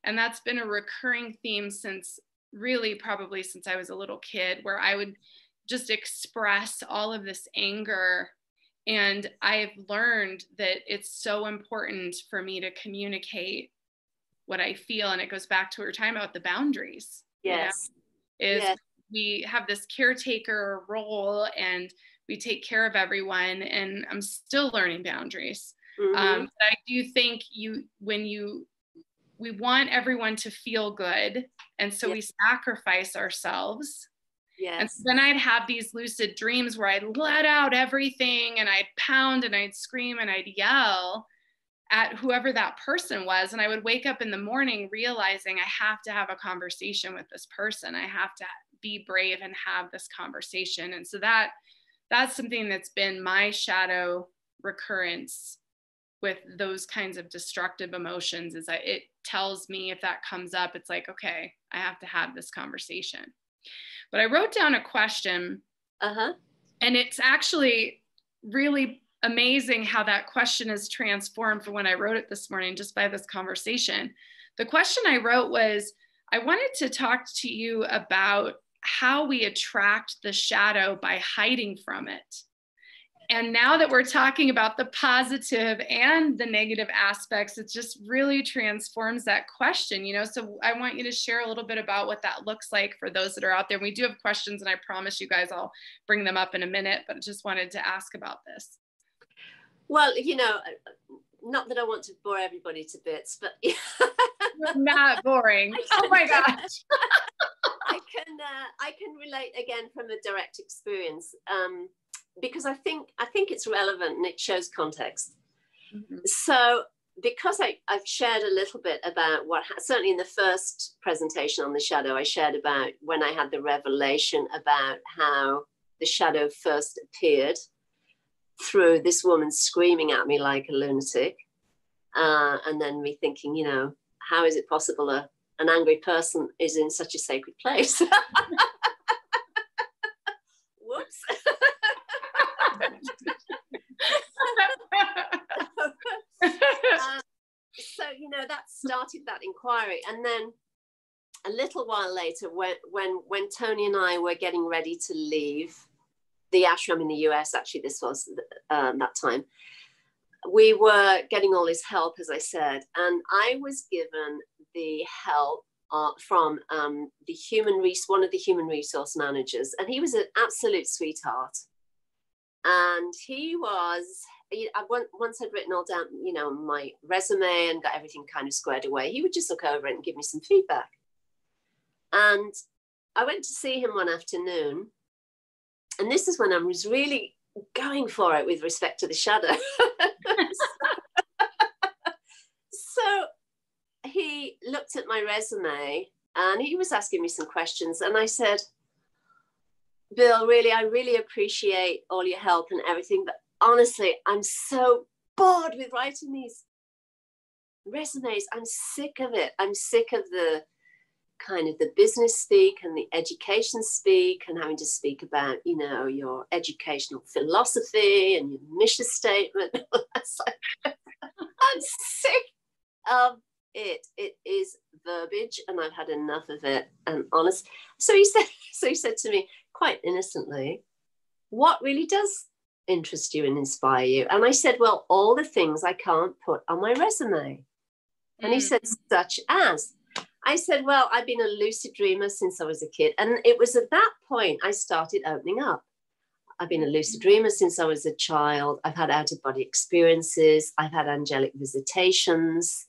And that's been a recurring theme since, really probably since I was a little kid, where I would just express all of this anger. And I've learned that it's so important for me to communicate what I feel. And it goes back to what we were talking about, the boundaries. Yes. We have this caretaker role, and we take care of everyone, and I'm still learning boundaries. Mm-hmm. But I do think we want everyone to feel good, and so we sacrifice ourselves. Yes. And so then I'd have these lucid dreams where I'd let out everything, and I'd pound and I'd scream and I'd yell at whoever that person was. And I would wake up in the morning realizing I have to have a conversation with this person. I have to be brave and have this conversation. And so that's something that's been my shadow recurrence with those kinds of destructive emotions, is that it tells me, if that comes up, it's like, okay, I have to have this conversation. But I wrote down a question, and it's actually really amazing how that question is transformed from when I wrote it this morning, just by this conversation. The question I wrote was, I wanted to talk to you about how we attract the shadow by hiding from it. And now that we're talking about the positive and the negative aspects, it just really transforms that question, So I want you to share a little bit about what that looks like for those that are out there. We do have questions, and I promise you guys I'll bring them up in a minute, but I just wanted to ask about this. Well, not that I want to bore everybody to bits, but not boring. Oh my gosh. I can relate again from a direct experience, because I think it's relevant and it shows context. Mm-hmm. So because I've shared a little bit about certainly in the first presentation on the shadow, I shared about when I had the revelation about how the shadow first appeared through this woman screaming at me like a lunatic. And then me thinking, how is it possible an angry person is in such a sacred place? Whoops. So, that started that inquiry. And then a little while later, when Tony and I were getting ready to leave the ashram in the US, actually this was that time, we were getting all this help, as I said, and I was given the help from one of the human resource managers, and he was an absolute sweetheart. And once I'd written all down, my resume and got everything kind of squared away, he would just look over it and give me some feedback. And I went to see him one afternoon, and this is when I was really going for it with respect to the shadow. So he looked at my resume and he was asking me some questions. And I said, Bill, really, I really appreciate all your help and everything, but honestly, I'm so bored with writing these resumes. I'm sick of it. I'm sick of the kind of the business speak and the education speak and having to speak about, you know, your educational philosophy and your mission statement. It's like, I'm sick of it. It is verbiage, and I've had enough of it. And honest, so he said to me quite innocently, "What really does interest you and inspire you?" And I said, "Well, all the things I can't put on my resume." And he said, "Such as?" I said, "Well, I've been a lucid dreamer since I was a kid." And it was at that point I started opening up. I've been a lucid dreamer since I was a child. I've had out-of-body experiences. I've had angelic visitations.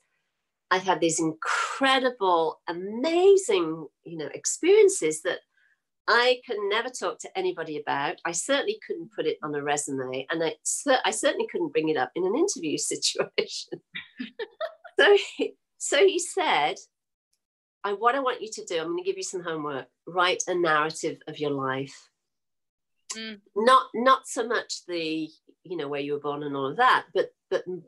I've had these incredible, amazing, you know, experiences that I can never talk to anybody about. I certainly couldn't put it on a resume, and I certainly couldn't bring it up in an interview situation. So he said, what I want you to do, I'm going to give you some homework. Write a narrative of your life. Not so much the, you know, where you were born and all of that, but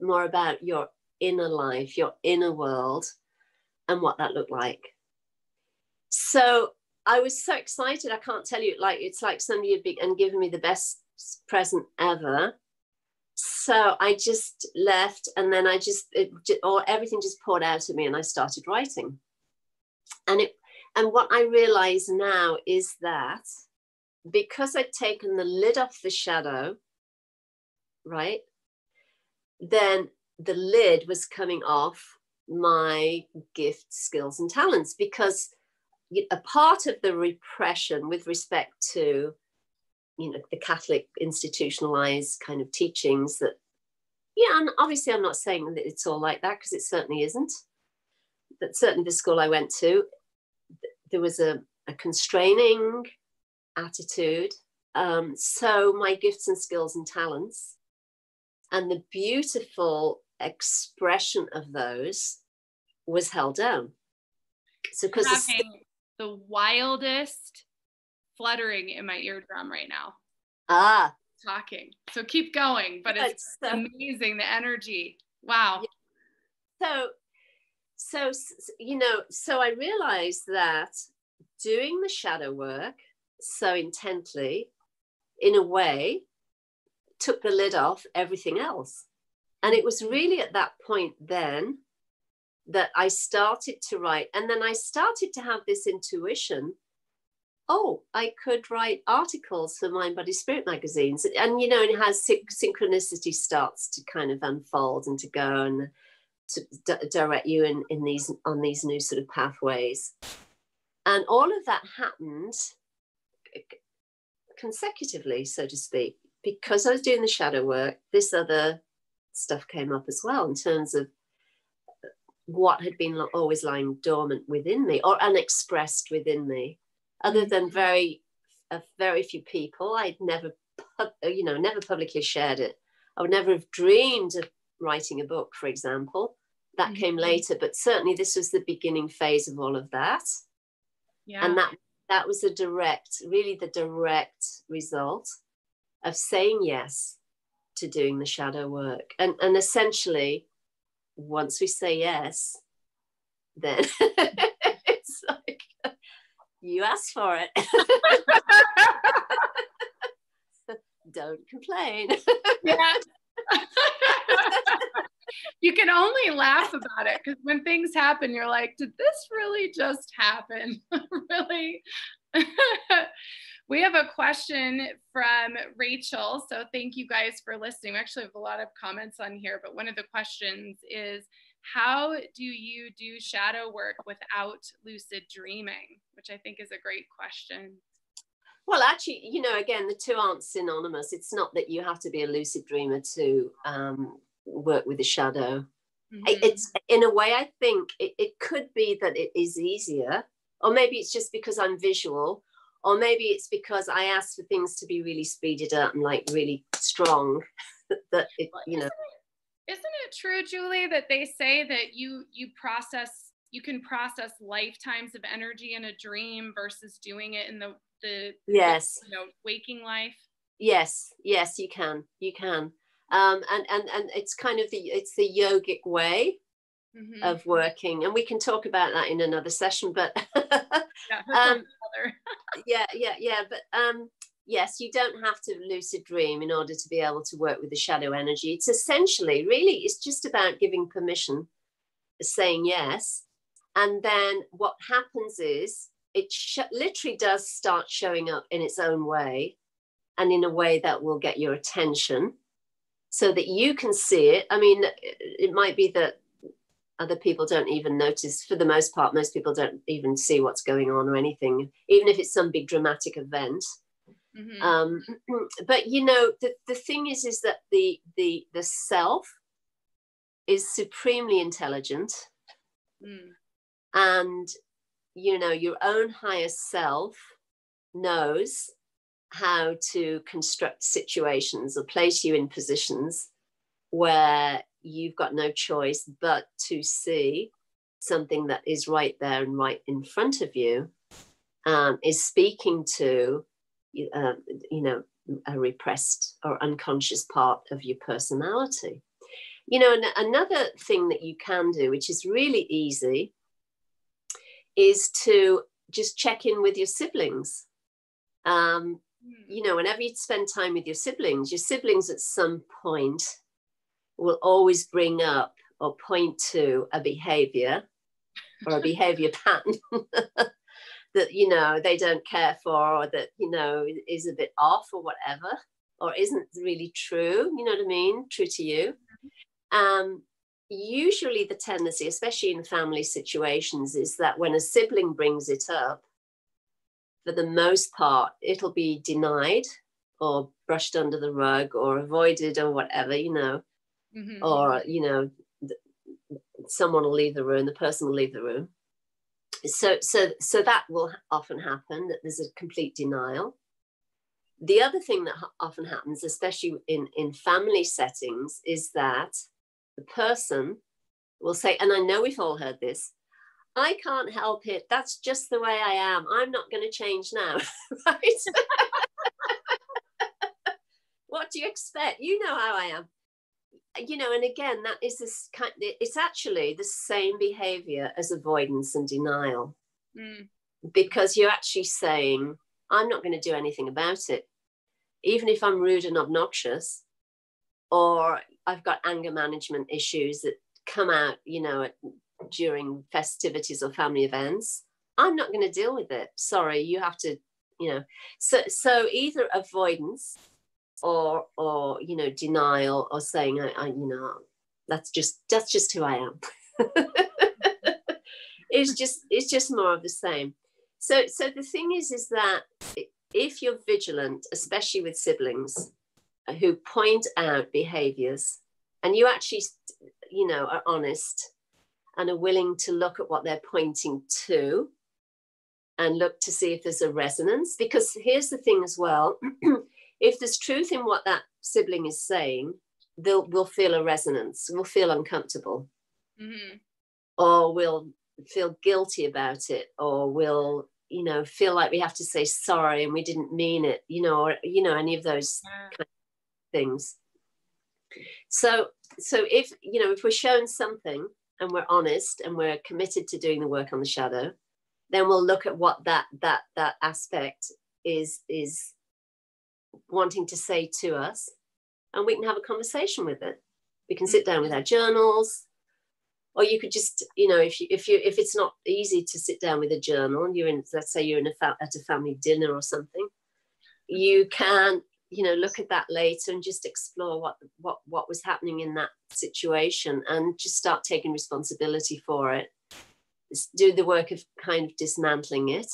more about your inner life, your inner world, and what that looked like. So I was so excited. I can't tell you, like, it's like somebody had been and given me the best present ever. So I just left, and then everything just poured out of me, and I started writing. And what I realize now is that because I'd taken the lid off the shadow, right, then the lid was coming off my gifts, skills, and talents, because a part of the repression with respect to, you know, the Catholic institutionalized kind of teachings that, yeah, and obviously I'm not saying that it's all like that, because it certainly isn't. But certainly the school I went to, there was a constraining attitude. So my gifts and skills and talents and the beautiful expression of those was held down. So because having the wildest fluttering in my eardrum right now. Talking. So keep going, but it's amazing, the energy. Wow. So, you know, so I realized that doing the shadow work so intently, in a way, took the lid off everything else. And it was really at that point then that I started to write. And then I started to have this intuition, oh, I could write articles for Mind, Body, Spirit magazines. And, you know, it has synchronicity starts to kind of unfold and to go and to direct you on these new sort of pathways. And all of that happened consecutively, so to speak. Because I was doing the shadow work, this other stuff came up as well in terms of what had been always lying dormant within me or unexpressed within me. Other than very few people, I'd never publicly shared it. I would never have dreamed of writing a book, for example. That came later, but certainly this was the beginning phase of all of that. Yeah. And that was the direct result of saying yes to doing the shadow work. And essentially, once we say yes, then it's like, you asked for it. Don't complain. Yeah. You can only laugh about it, because when things happen, you're like, did this really just happen? Really? We have a question from Rachel. So thank you guys for listening. We actually have a lot of comments on here, but one of the questions is, how do you do shadow work without lucid dreaming? Which I think is a great question. Well, actually, you know, again, the two aren't synonymous. It's not that you have to be a lucid dreamer to work with the shadow. It's, in a way, I think it could be that it is easier, or maybe it's just because I'm visual, or maybe it's because I ask for things to be really speeded up and like really strong. That it, you know. Isn't it true, Julie, that they say that you process you can process lifetimes of energy in a dream versus doing it in the yes, waking life. Yes, you can. And it's kind of it's the yogic way of working, and we can talk about that in another session, but yes, you don't have to lucid dream in order to be able to work with the shadow energy. It's essentially, really, it's just about giving permission, saying yes, and then what happens is it literally does start showing up in its own way, and in a way that will get your attention so that you can see it. I mean, it might be that other people don't even notice. For the most part, most people don't even see what's going on or anything, even if it's some big dramatic event. But the thing is that the self is supremely intelligent, and your own higher self knows how to construct situations or place you in positions where you've got no choice but to see something that is right there and right in front of you, is speaking to a repressed or unconscious part of your personality. And another thing that you can do, which is really easy, is to just check in with your siblings. Whenever you spend time with your siblings at some point will always bring up or point to a behavior or a behavior pattern that they don't care for, or that is a bit off or whatever, or isn't really true, you know what I mean, true to you. Usually the tendency, especially in family situations, is that when a sibling brings it up, for the most part, it'll be denied or brushed under the rug or avoided or whatever, or, someone will leave the room, the person will leave the room. So that will often happen, that there's a complete denial. The other thing that often happens, especially in family settings, is that the person will say, and I know we've all heard this, I can't help it. That's just the way I am. I'm not going to change now. Right? What do you expect? You know how I am. And again, that is it's actually the same behavior as avoidance and denial. Because you're actually saying, I'm not going to do anything about it. Even if I'm rude and obnoxious, or I've got anger management issues that come out, during festivities or family events, I'm not going to deal with it. Sorry, you have to, so either avoidance or denial, or saying, that's just who I am. It's just more of the same. So the thing is that if you're vigilant, especially with siblings who point out behaviors, and you actually, are honest and are willing to look at what they're pointing to and look to see if there's a resonance. Because here's the thing as well, if there's truth in what that sibling is saying, we'll feel a resonance, we'll feel uncomfortable, or we'll feel guilty about it, or we'll, feel like we have to say sorry and we didn't mean it, or, any of those kind of things. So if, if we're shown something and we're honest and we're committed to doing the work on the shadow, then we'll look at what that aspect is wanting to say to us, and we can have a conversation with it. We can sit down with our journals, or you could just, if it's not easy to sit down with a journal and let's say you're at a family dinner or something, you can, look at that later and just explore what was happening in that situation, and just start taking responsibility for it. Do the work of kind of dismantling it.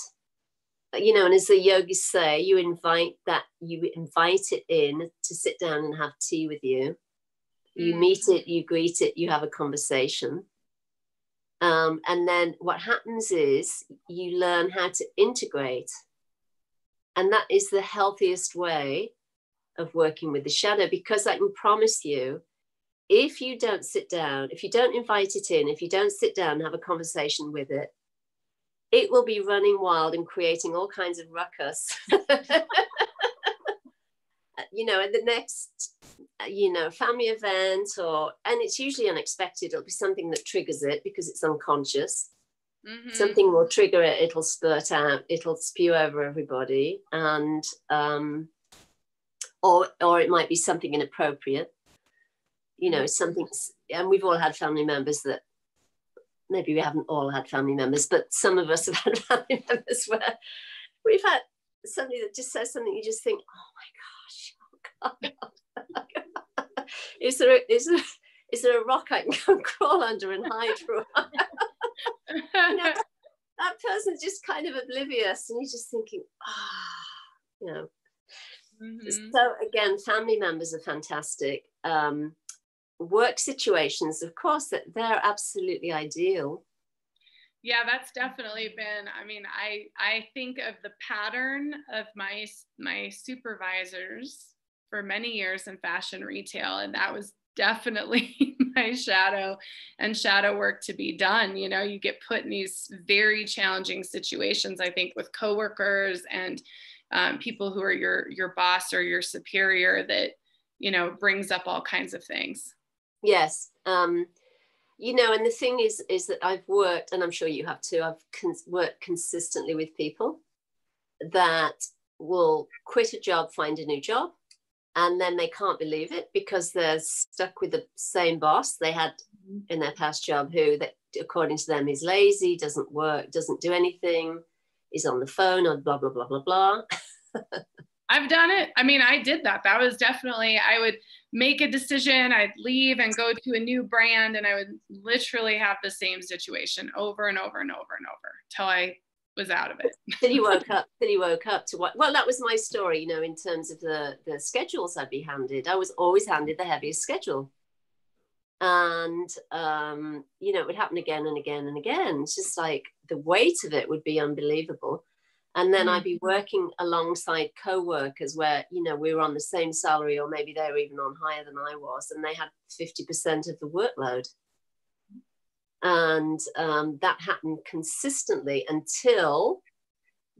And as the yogis say, you invite it in to sit down and have tea with you. You meet it, you greet it, you have a conversation. And then what happens is you learn how to integrate. And that is the healthiest way of working with the shadow, because I can promise you, if you don't sit down, if you don't invite it in, if you don't sit down and have a conversation with it, it will be running wild and creating all kinds of ruckus. You know, at the next, you know, family event, and it's usually unexpected. It'll be something that triggers it because it's unconscious. Mm-hmm. Something will trigger it. It'll spurt out. It'll spew over everybody, and or it might be something inappropriate. You know, something. And we've all had family members that, maybe we haven't all had family members, but some of us have had family members where we've had somebody that just says something, you just think, oh my gosh, is there a rock I can go and crawl under and hide for a while? You know, that person's just kind of oblivious, and you're just thinking, you know. Mm-hmm. So again, family members are fantastic. Work situations, of course, that they're absolutely ideal. Yeah, that's definitely been, I mean, I think of the pattern of my supervisors for many years in fashion retail, and that was definitely my shadow work to be done. You know, you get put in these very challenging situations, I think, with coworkers and people who are your boss or your superior, that, you know, brings up all kinds of things. Yes. You know, and the thing is that I've worked, and I'm sure you have too, I've worked consistently with people that will quit a job, find a new job, and then they can't believe it because they're stuck with the same boss they had in their past job, who, that, according to them, is lazy, doesn't work, doesn't do anything, is on the phone, or blah, blah, blah, blah, blah. I've done it. I mean, I did that. That was definitely, I would make a decision, I'd leave and go to a new brand, and I would literally have the same situation over and over and over and over till I was out of it. Till you woke up to what? Well, that was my story, you know, in terms of the schedules I'd be handed. I was always handed the heaviest schedule. And, you know, it would happen again and again and again. It's just like the weight of it would be unbelievable. And then I'd be working alongside co-workers where, you know, we were on the same salary, or maybe they were even on higher than I was, and they had 50% of the workload. And that happened consistently until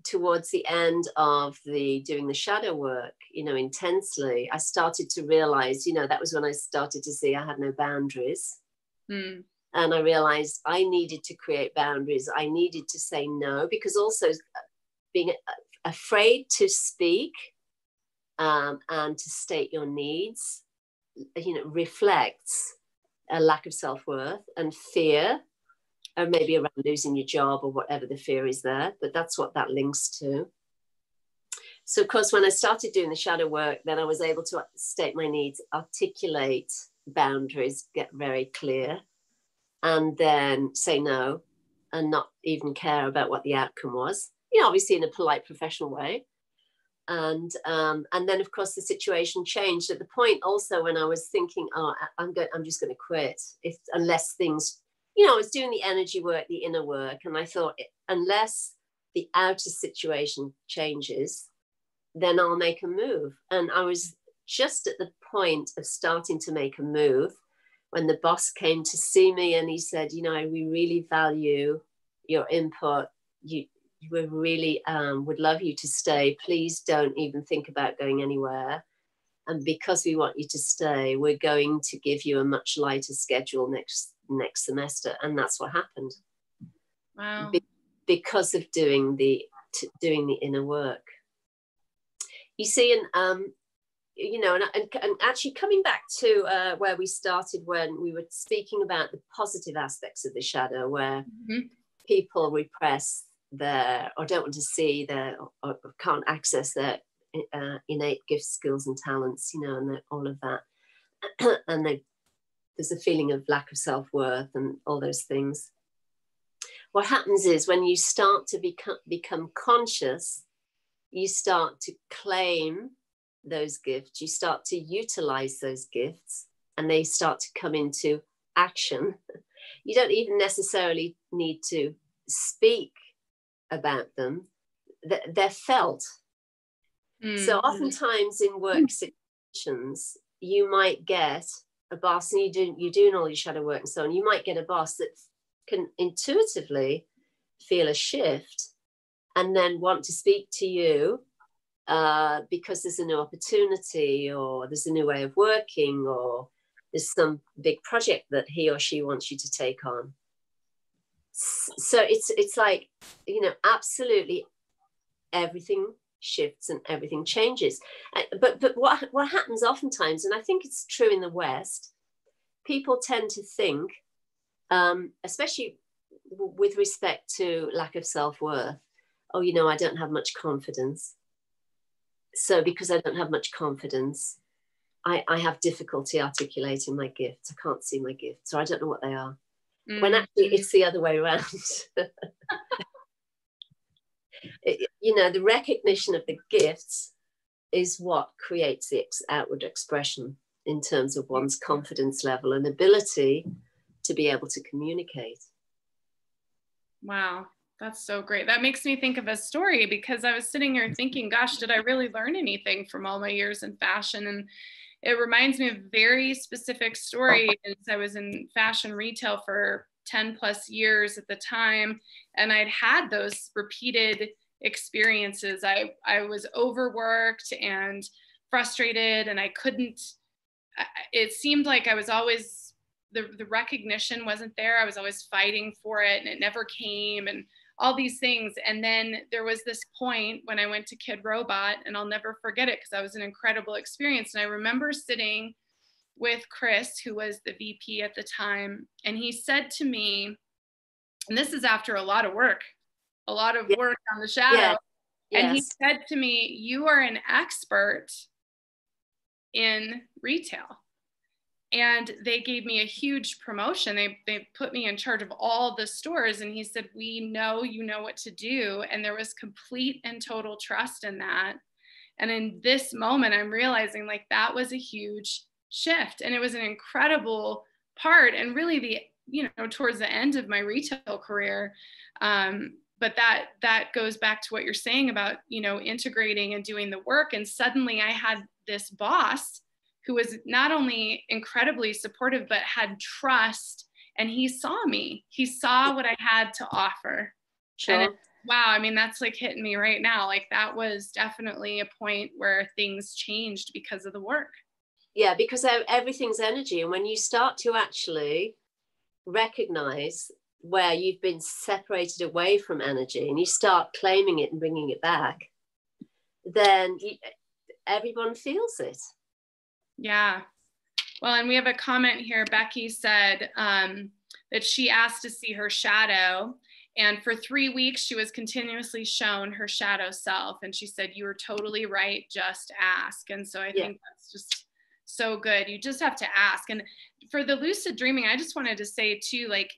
towards the end of doing the shadow work, you know, intensely, I started to realize, you know, that was when I started to see I had no boundaries. And I realized I needed to create boundaries. I needed to say no, because also being afraid to speak and to state your needs, you know, reflects a lack of self-worth and fear, or maybe around losing your job or whatever the fear is there, but that's what that links to. So of course, when I started doing the shadow work, then I was able to state my needs, articulate boundaries, get very clear, and then say no and not even care about what the outcome was. You know, obviously in a polite, professional way. And then, of course, the situation changed at the point also when I was thinking, oh, I'm just going to quit unless things, you know, I was doing the energy work, the inner work. And I thought, unless the outer situation changes, then I'll make a move. And I was just at the point of starting to make a move when the boss came to see me, and he said, you know, we really value your input. We really would love you to stay. Please don't even think about going anywhere. And because we want you to stay, we're going to give you a much lighter schedule next semester. And that's what happened. Wow. Because of doing the inner work. You see, and you know, and actually coming back to where we started when we were speaking about the positive aspects of the shadow, where people repress or don't want to see or can't access their innate gifts, skills and talents, you know, and all of that. And there's a feeling of lack of self-worth and all those things. What happens is when you start to become conscious, you start to claim those gifts, you start to utilize those gifts, and they start to come into action. You don't even necessarily need to speak about them, they're felt. So oftentimes in work situations, you might get a boss and you're doing all your shadow work and so on, you might get a boss that can intuitively feel a shift and then want to speak to you because there's a new opportunity, or there's a new way of working, or there's some big project that he or she wants you to take on. So it's like, you know, absolutely everything shifts and everything changes. But what happens oftentimes, and I think it's true in the West, people tend to think, especially with respect to lack of self-worth, oh, you know, I don't have much confidence. So because I don't have much confidence, I have difficulty articulating my gifts. I can't see my gifts, or I don't know what they are. Mm-hmm. When actually it's the other way around. You know, the recognition of the gifts is what creates the outward expression in terms of one's confidence level and ability to be able to communicate. Wow, that's so great. That makes me think of a story, because I was sitting here thinking, gosh, did I really learn anything from all my years in fashion? And it reminds me of a very specific story. I was in fashion retail for 10 plus years at the time, and I'd had those repeated experiences. I was overworked and frustrated, and I couldn't, it seemed like I was always, the recognition wasn't there. I was always fighting for it, and it never came, and all these things. And then there was this point when I went to Kid Robot, and I'll never forget it because that was an incredible experience. And I remember sitting with Chris, who was the VP at the time, and he said to me, and this is after a lot of work work on the shadow. Yeah. Yes. And he said to me, you are an expert in retail. And they gave me a huge promotion. They put me in charge of all the stores. And he said, we know you know what to do. And there was complete and total trust in that. And in this moment, I'm realizing like that was a huge shift. And it was an incredible part. And really the, you know, towards the end of my retail career. But that goes back to what you're saying about, you know, integrating and doing the work. And suddenly I had this boss who was not only incredibly supportive, but had trust. And he saw me. He saw what I had to offer. Sure. And wow, I mean, that's like hitting me right now. Like that was definitely a point where things changed because of the work. Yeah, because everything's energy. And when you start to actually recognize where you've been separated away from energy and you start claiming it and bringing it back, then everyone feels it. Yeah. Well, and we have a comment here. Becky said that she asked to see her shadow. And for 3 weeks, she was continuously shown her shadow self. And she said, you were totally right. Just ask. And so I think that's just so good. You just have to ask. And for the lucid dreaming, I just wanted to say too, like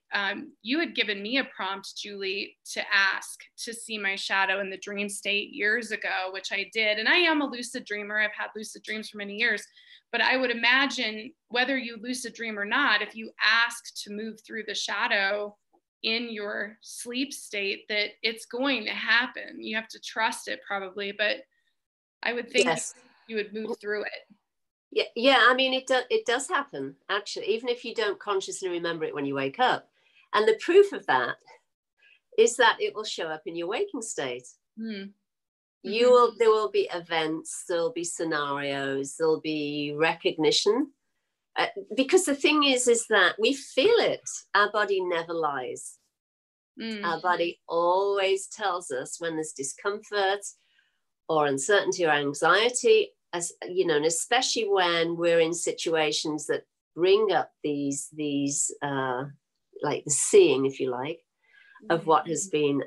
you had given me a prompt, Julie, to ask to see my shadow in the dream state years ago, which I did. And I am a lucid dreamer. I've had lucid dreams for many years. But I would imagine whether you lucid dream or not, if you ask to move through the shadow in your sleep state, that it's going to happen. You have to trust it probably, but I would think you would move through it. Yeah. I mean, it does happen, actually, even if you don't consciously remember it when you wake up. And the proof of that is that it will show up in your waking state. Mm. There will be events, there'll be scenarios, there'll be recognition. Because the thing is that we feel it. Our body never lies. Our body always tells us when there's discomfort or uncertainty or anxiety, as you know, and especially when we're in situations that bring up these like the seeing, if you like, of what has been,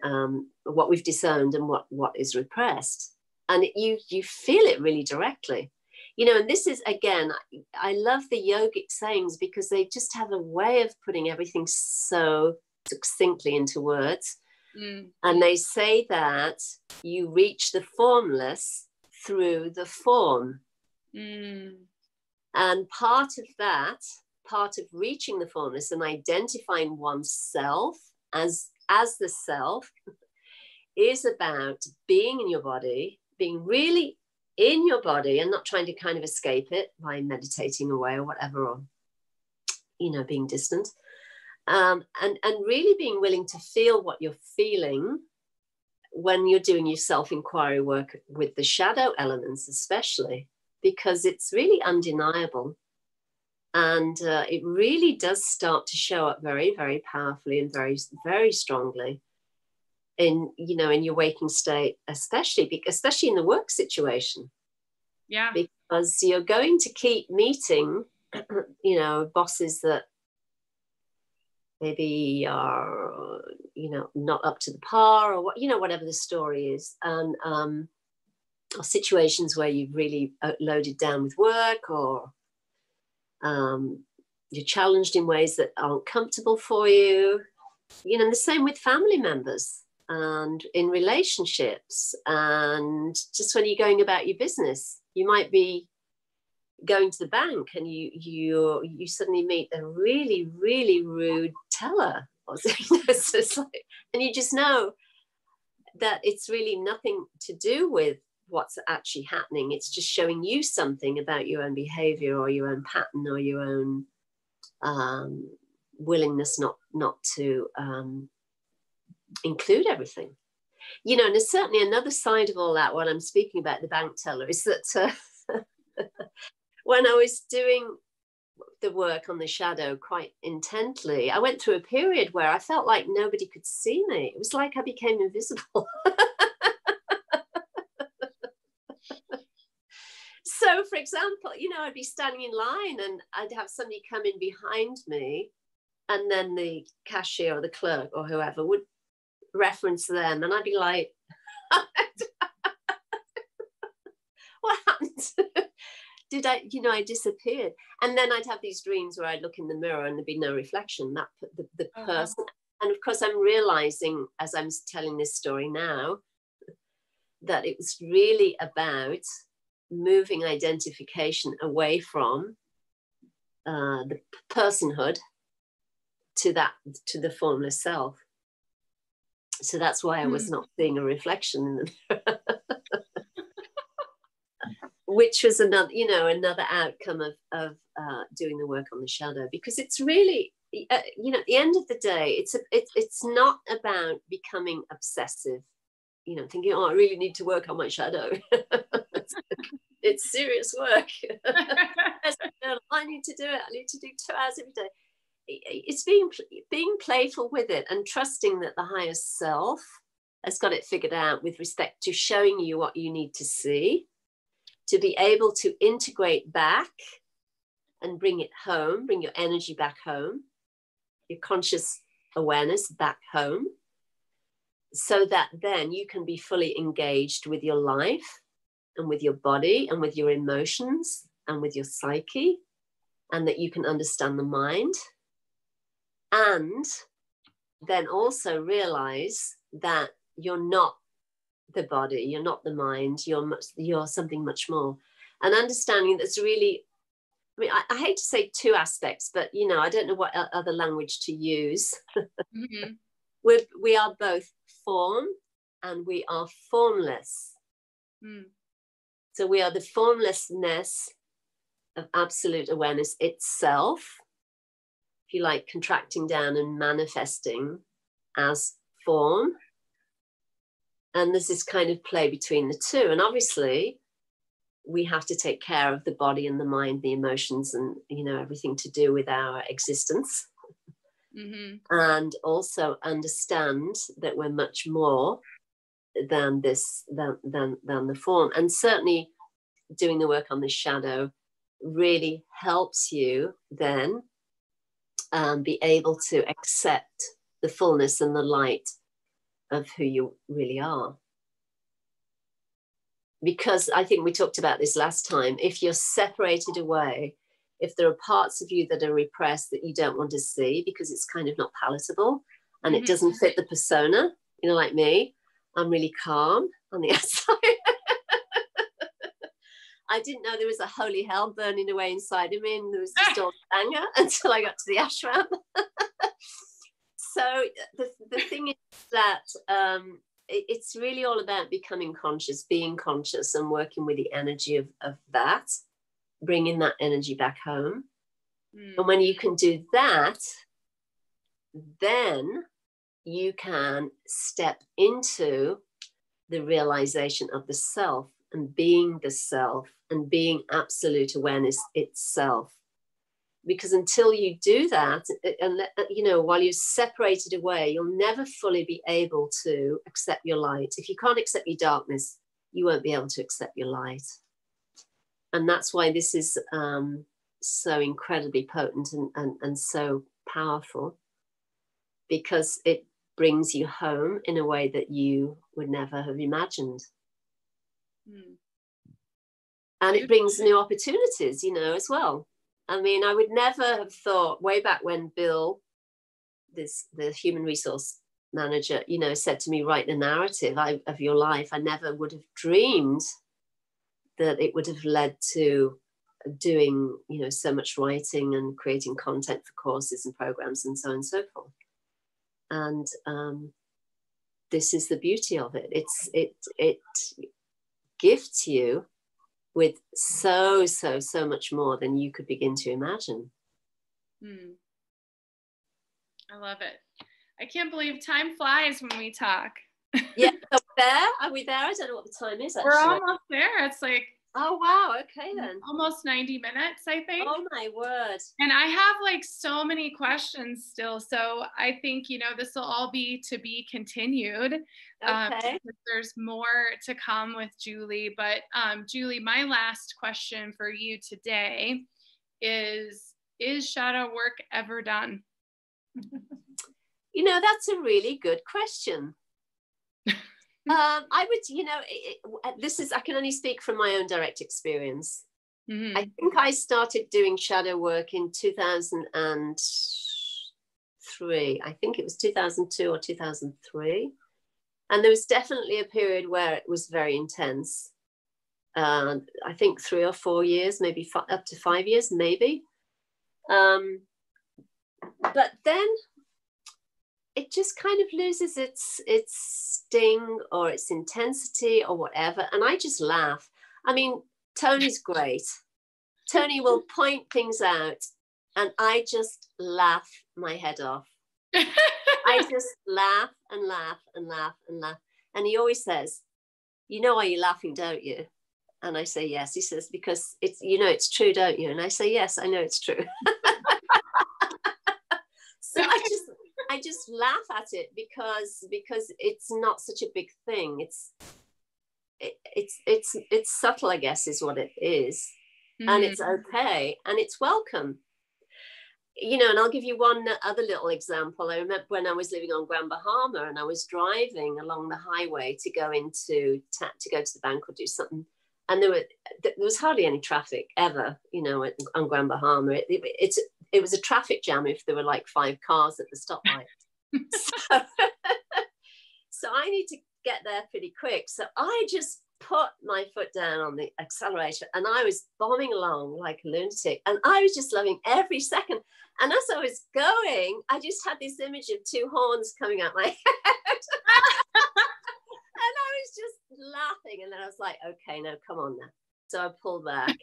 what we've disowned and what is repressed. And you feel it really directly. You know, and this is, again, I love the yogic sayings because they just have a way of putting everything so succinctly into words. And they say that you reach the formless through the form. And part of reaching the formless and identifying oneself as the self is about being in your body, being really in your body and not trying to kind of escape it by meditating away or whatever, or being distant. And really being willing to feel what you're feeling when you're doing your self-inquiry work with the shadow elements, especially, because it's really undeniable. And it really does start to show up very, very powerfully and very, very strongly in your waking state, especially in the work situation. Yeah. Because you're going to keep meeting, bosses that maybe are, not up to the par, or whatever the story is, and or situations where you've really loaded down with work, or you're challenged in ways that aren't comfortable for you. And the same with family members and in relationships, and just when you're going about your business, you might be going to the bank and you suddenly meet a really, really rude teller, or it's just like, and you just know that it's really nothing to do with what's actually happening. It's just showing you something about your own behavior, or your own pattern, or your own willingness not to include everything. And there's certainly another side of all that, when I'm speaking about the bank teller, is that when I was doing the work on the shadow quite intently, I went through a period where I felt like nobody could see me. It was like I became invisible. So, for example, I'd be standing in line and I'd have somebody come in behind me, and then the cashier or the clerk or whoever would reference them, and I'd be like, what happened? Did I disappeared? And then I'd have these dreams where I'd look in the mirror and there'd be no reflection. That the person, and of course I'm realizing as I'm telling this story now that it was really about moving identification away from the personhood to the formless self. So that's why I was not seeing a reflection in the mirror. Which was another outcome of doing the work on the shadow, because it's really, at the end of the day, it's not about becoming obsessive, thinking, oh, I really need to work on my shadow. It's serious work. I need to do it. I need to do 2 hours every day. It's being playful with it and trusting that the higher self has got it figured out with respect to showing you what you need to see, to be able to integrate back and bring it home, bring your energy back home, your conscious awareness back home, so that then you can be fully engaged with your life and with your body and with your emotions and with your psyche, and that you can understand the mind. And then also realize that you're not the body, you're not the mind, you're something much more. And understanding that's really, I hate to say two aspects, but I don't know what other language to use. Mm-hmm. We are both form and we are formless. So we are the formlessness of absolute awareness itself, if you like, contracting down and manifesting as form. And there's this kind of play between the two. And obviously, we have to take care of the body and the mind, the emotions, and everything to do with our existence. Mm-hmm. And also understand that we're much more than this, than the form. And certainly doing the work on the shadow really helps you then be able to accept the fullness and the light of who you really are. Because I think we talked about this last time, if you're separated away, if there are parts of you that are repressed that you don't want to see because it's kind of not palatable and it doesn't fit the persona, like me, I'm really calm on the outside. I didn't know there was a holy hell burning away inside of me, and there was just all anger until I got to the ashram. So the thing is that it's really all about becoming conscious, being conscious, and working with the energy of that, bringing that energy back home. And when you can do that, then you can step into the realization of the self and being the self and being absolute awareness itself. Because until you do that, and you know, while you're separated away, you'll never fully be able to accept your light. If you can't accept your darkness, you won't be able to accept your light. And that's why this is so incredibly potent and so powerful, because it brings you home in a way that you would never have imagined. And it brings new opportunities, you know, as well. I mean, I would never have thought, way back when Bill, the human resource manager, you know, said to me, write the narrative of your life. I never would have dreamed that it would have led to doing, you know, so much writing and creating content for courses and programs and so on and so forth. And this is the beauty of it. It gifts you with so much more than you could begin to imagine. I love it. I can't believe time flies when we talk. Yeah, are we there? I don't know what the time is, actually. We're almost there. It's like, oh wow, okay then. Almost 90 minutes, I think. Oh my word. And I have like so many questions still. So I think, you know, this will all be to be continued. Okay. There's more to come with Julie. But Julie, my last question for you today is shadow work ever done? You know, that's a really good question. I would, you know, I can only speak from my own direct experience. I think I started doing shadow work in 2003. I think it was 2002 or 2003. And there was definitely a period where it was very intense. I think 3 or 4 years, maybe up to 5 years, maybe. But then it just kind of loses its sting or its intensity or whatever. And I just laugh. I mean, Tony's great. Tony will point things out and I just laugh my head off. I just laugh and laugh and laugh and laugh. And he always says, you know why you're laughing, don't you? And I say, yes. He says, because it's, you know, it's true, don't you? And I say, yes, I know it's true. So I just laugh at it because it's not such a big thing. It's subtle, I guess, is what it is. And it's okay. And it's welcome. You know, and I'll give you one other little example. I remember when I was living on Grand Bahama and I was driving along the highway to go to the bank or do something. And there was hardly any traffic ever, you know, on Grand Bahama. It was a traffic jam if there were like 5 cars at the stoplight. So I need to get there pretty quick. So I just put my foot down on the accelerator and I was bombing along like a lunatic. And I was just loving every second. And as I was going, I just had this image of 2 horns coming out my head. And I was just laughing. And then I was like, okay, no, come on now. So I pulled back.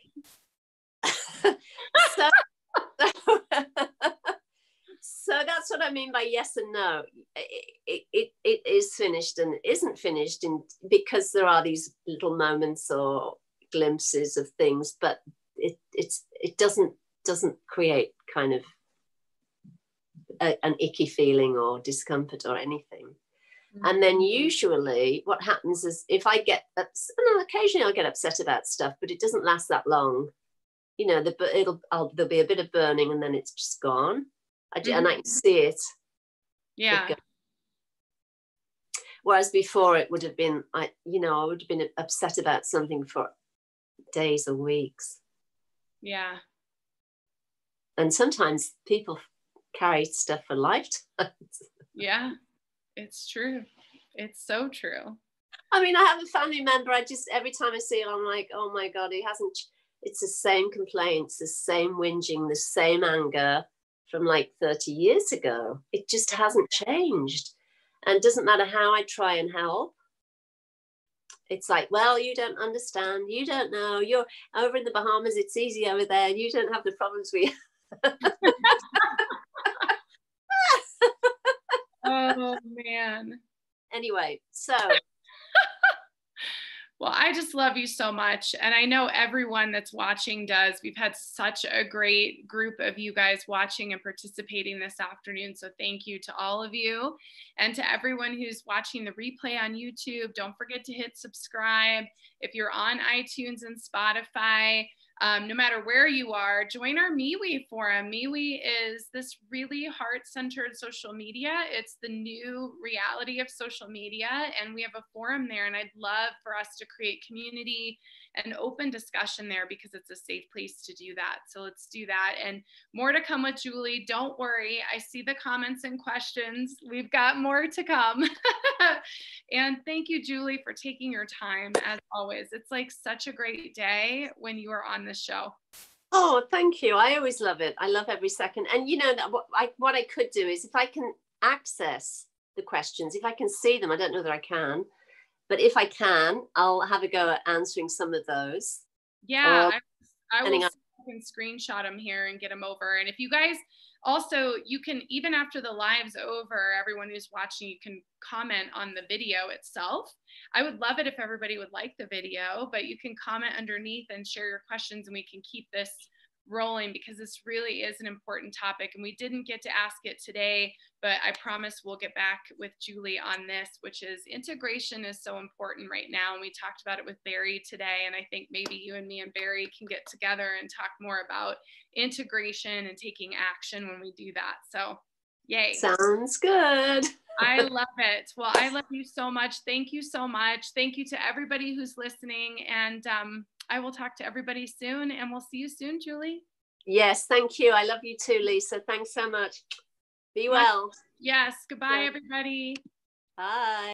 So that's what I mean by yes and no. It is finished and it isn't finished because there are these little moments or glimpses of things, but it doesn't create kind of an icky feeling or discomfort or anything. And then usually what happens is if I get occasionally I'll get upset about stuff, but it doesn't last that long. You know, there'll be a bit of burning and then it's just gone. And I can see it. Yeah. Whereas before it would have been, I would have been upset about something for days or weeks. Yeah. And sometimes people carry stuff for lifetimes. Yeah. It's true. It's so true. I mean, I have a family member, every time I see it, I'm like, oh my God, it's the same complaints, the same whinging, the same anger from like 30 years ago. It just hasn't changed. And it doesn't matter how I try and help. It's like, well, you don't understand. You don't know. You're over in the Bahamas. It's easy over there. You don't have the problems we have. Oh, man. Anyway, so. Well, I just love you so much. And I know everyone that's watching does. We've had such a great group of you guys watching and participating this afternoon. So thank you to all of you. And to everyone who's watching the replay on YouTube, don't forget to hit subscribe. If you're on iTunes and Spotify, no matter where you are, join our MeWe forum. MeWe is this really heart-centered social media. It's the new reality of social media, and we have a forum there, and I'd love for us to create community and open discussion there because it's a safe place to do that. So let's do that. And more to come with Julie. Don't worry. I see the comments and questions. We've got more to come. And thank you, Julie, for taking your time as always. It's like such a great day when you are on the show. Oh, thank you. I always love it. I love every second. And you know, what I could do is if I can access the questions, if I can see them, I don't know that I can, but if I can, I'll have a go at answering some of those. Yeah, I will can screenshot them here and get them over. And if you guys also, you can, even after the live's over, everyone who's watching, you can comment on the video itself. I would love it if everybody would like the video, but you can comment underneath and share your questions, and we can keep this rolling because this really is an important topic. And we didn't get to ask it today, but I promise we'll get back with Julie on this, which is integration is so important right now. And we talked about it with Barry today. And I think maybe you and me and Barry can get together and talk more about integration and taking action when we do that. So yay. Sounds good. I love it. Well, I love you so much. Thank you so much. Thank you to everybody who's listening. And I will talk to everybody soon, and we'll see you soon, Julie. Yes, thank you. I love you too, Lisa. Thanks so much. Be well. Yes. Goodbye, everybody. Bye.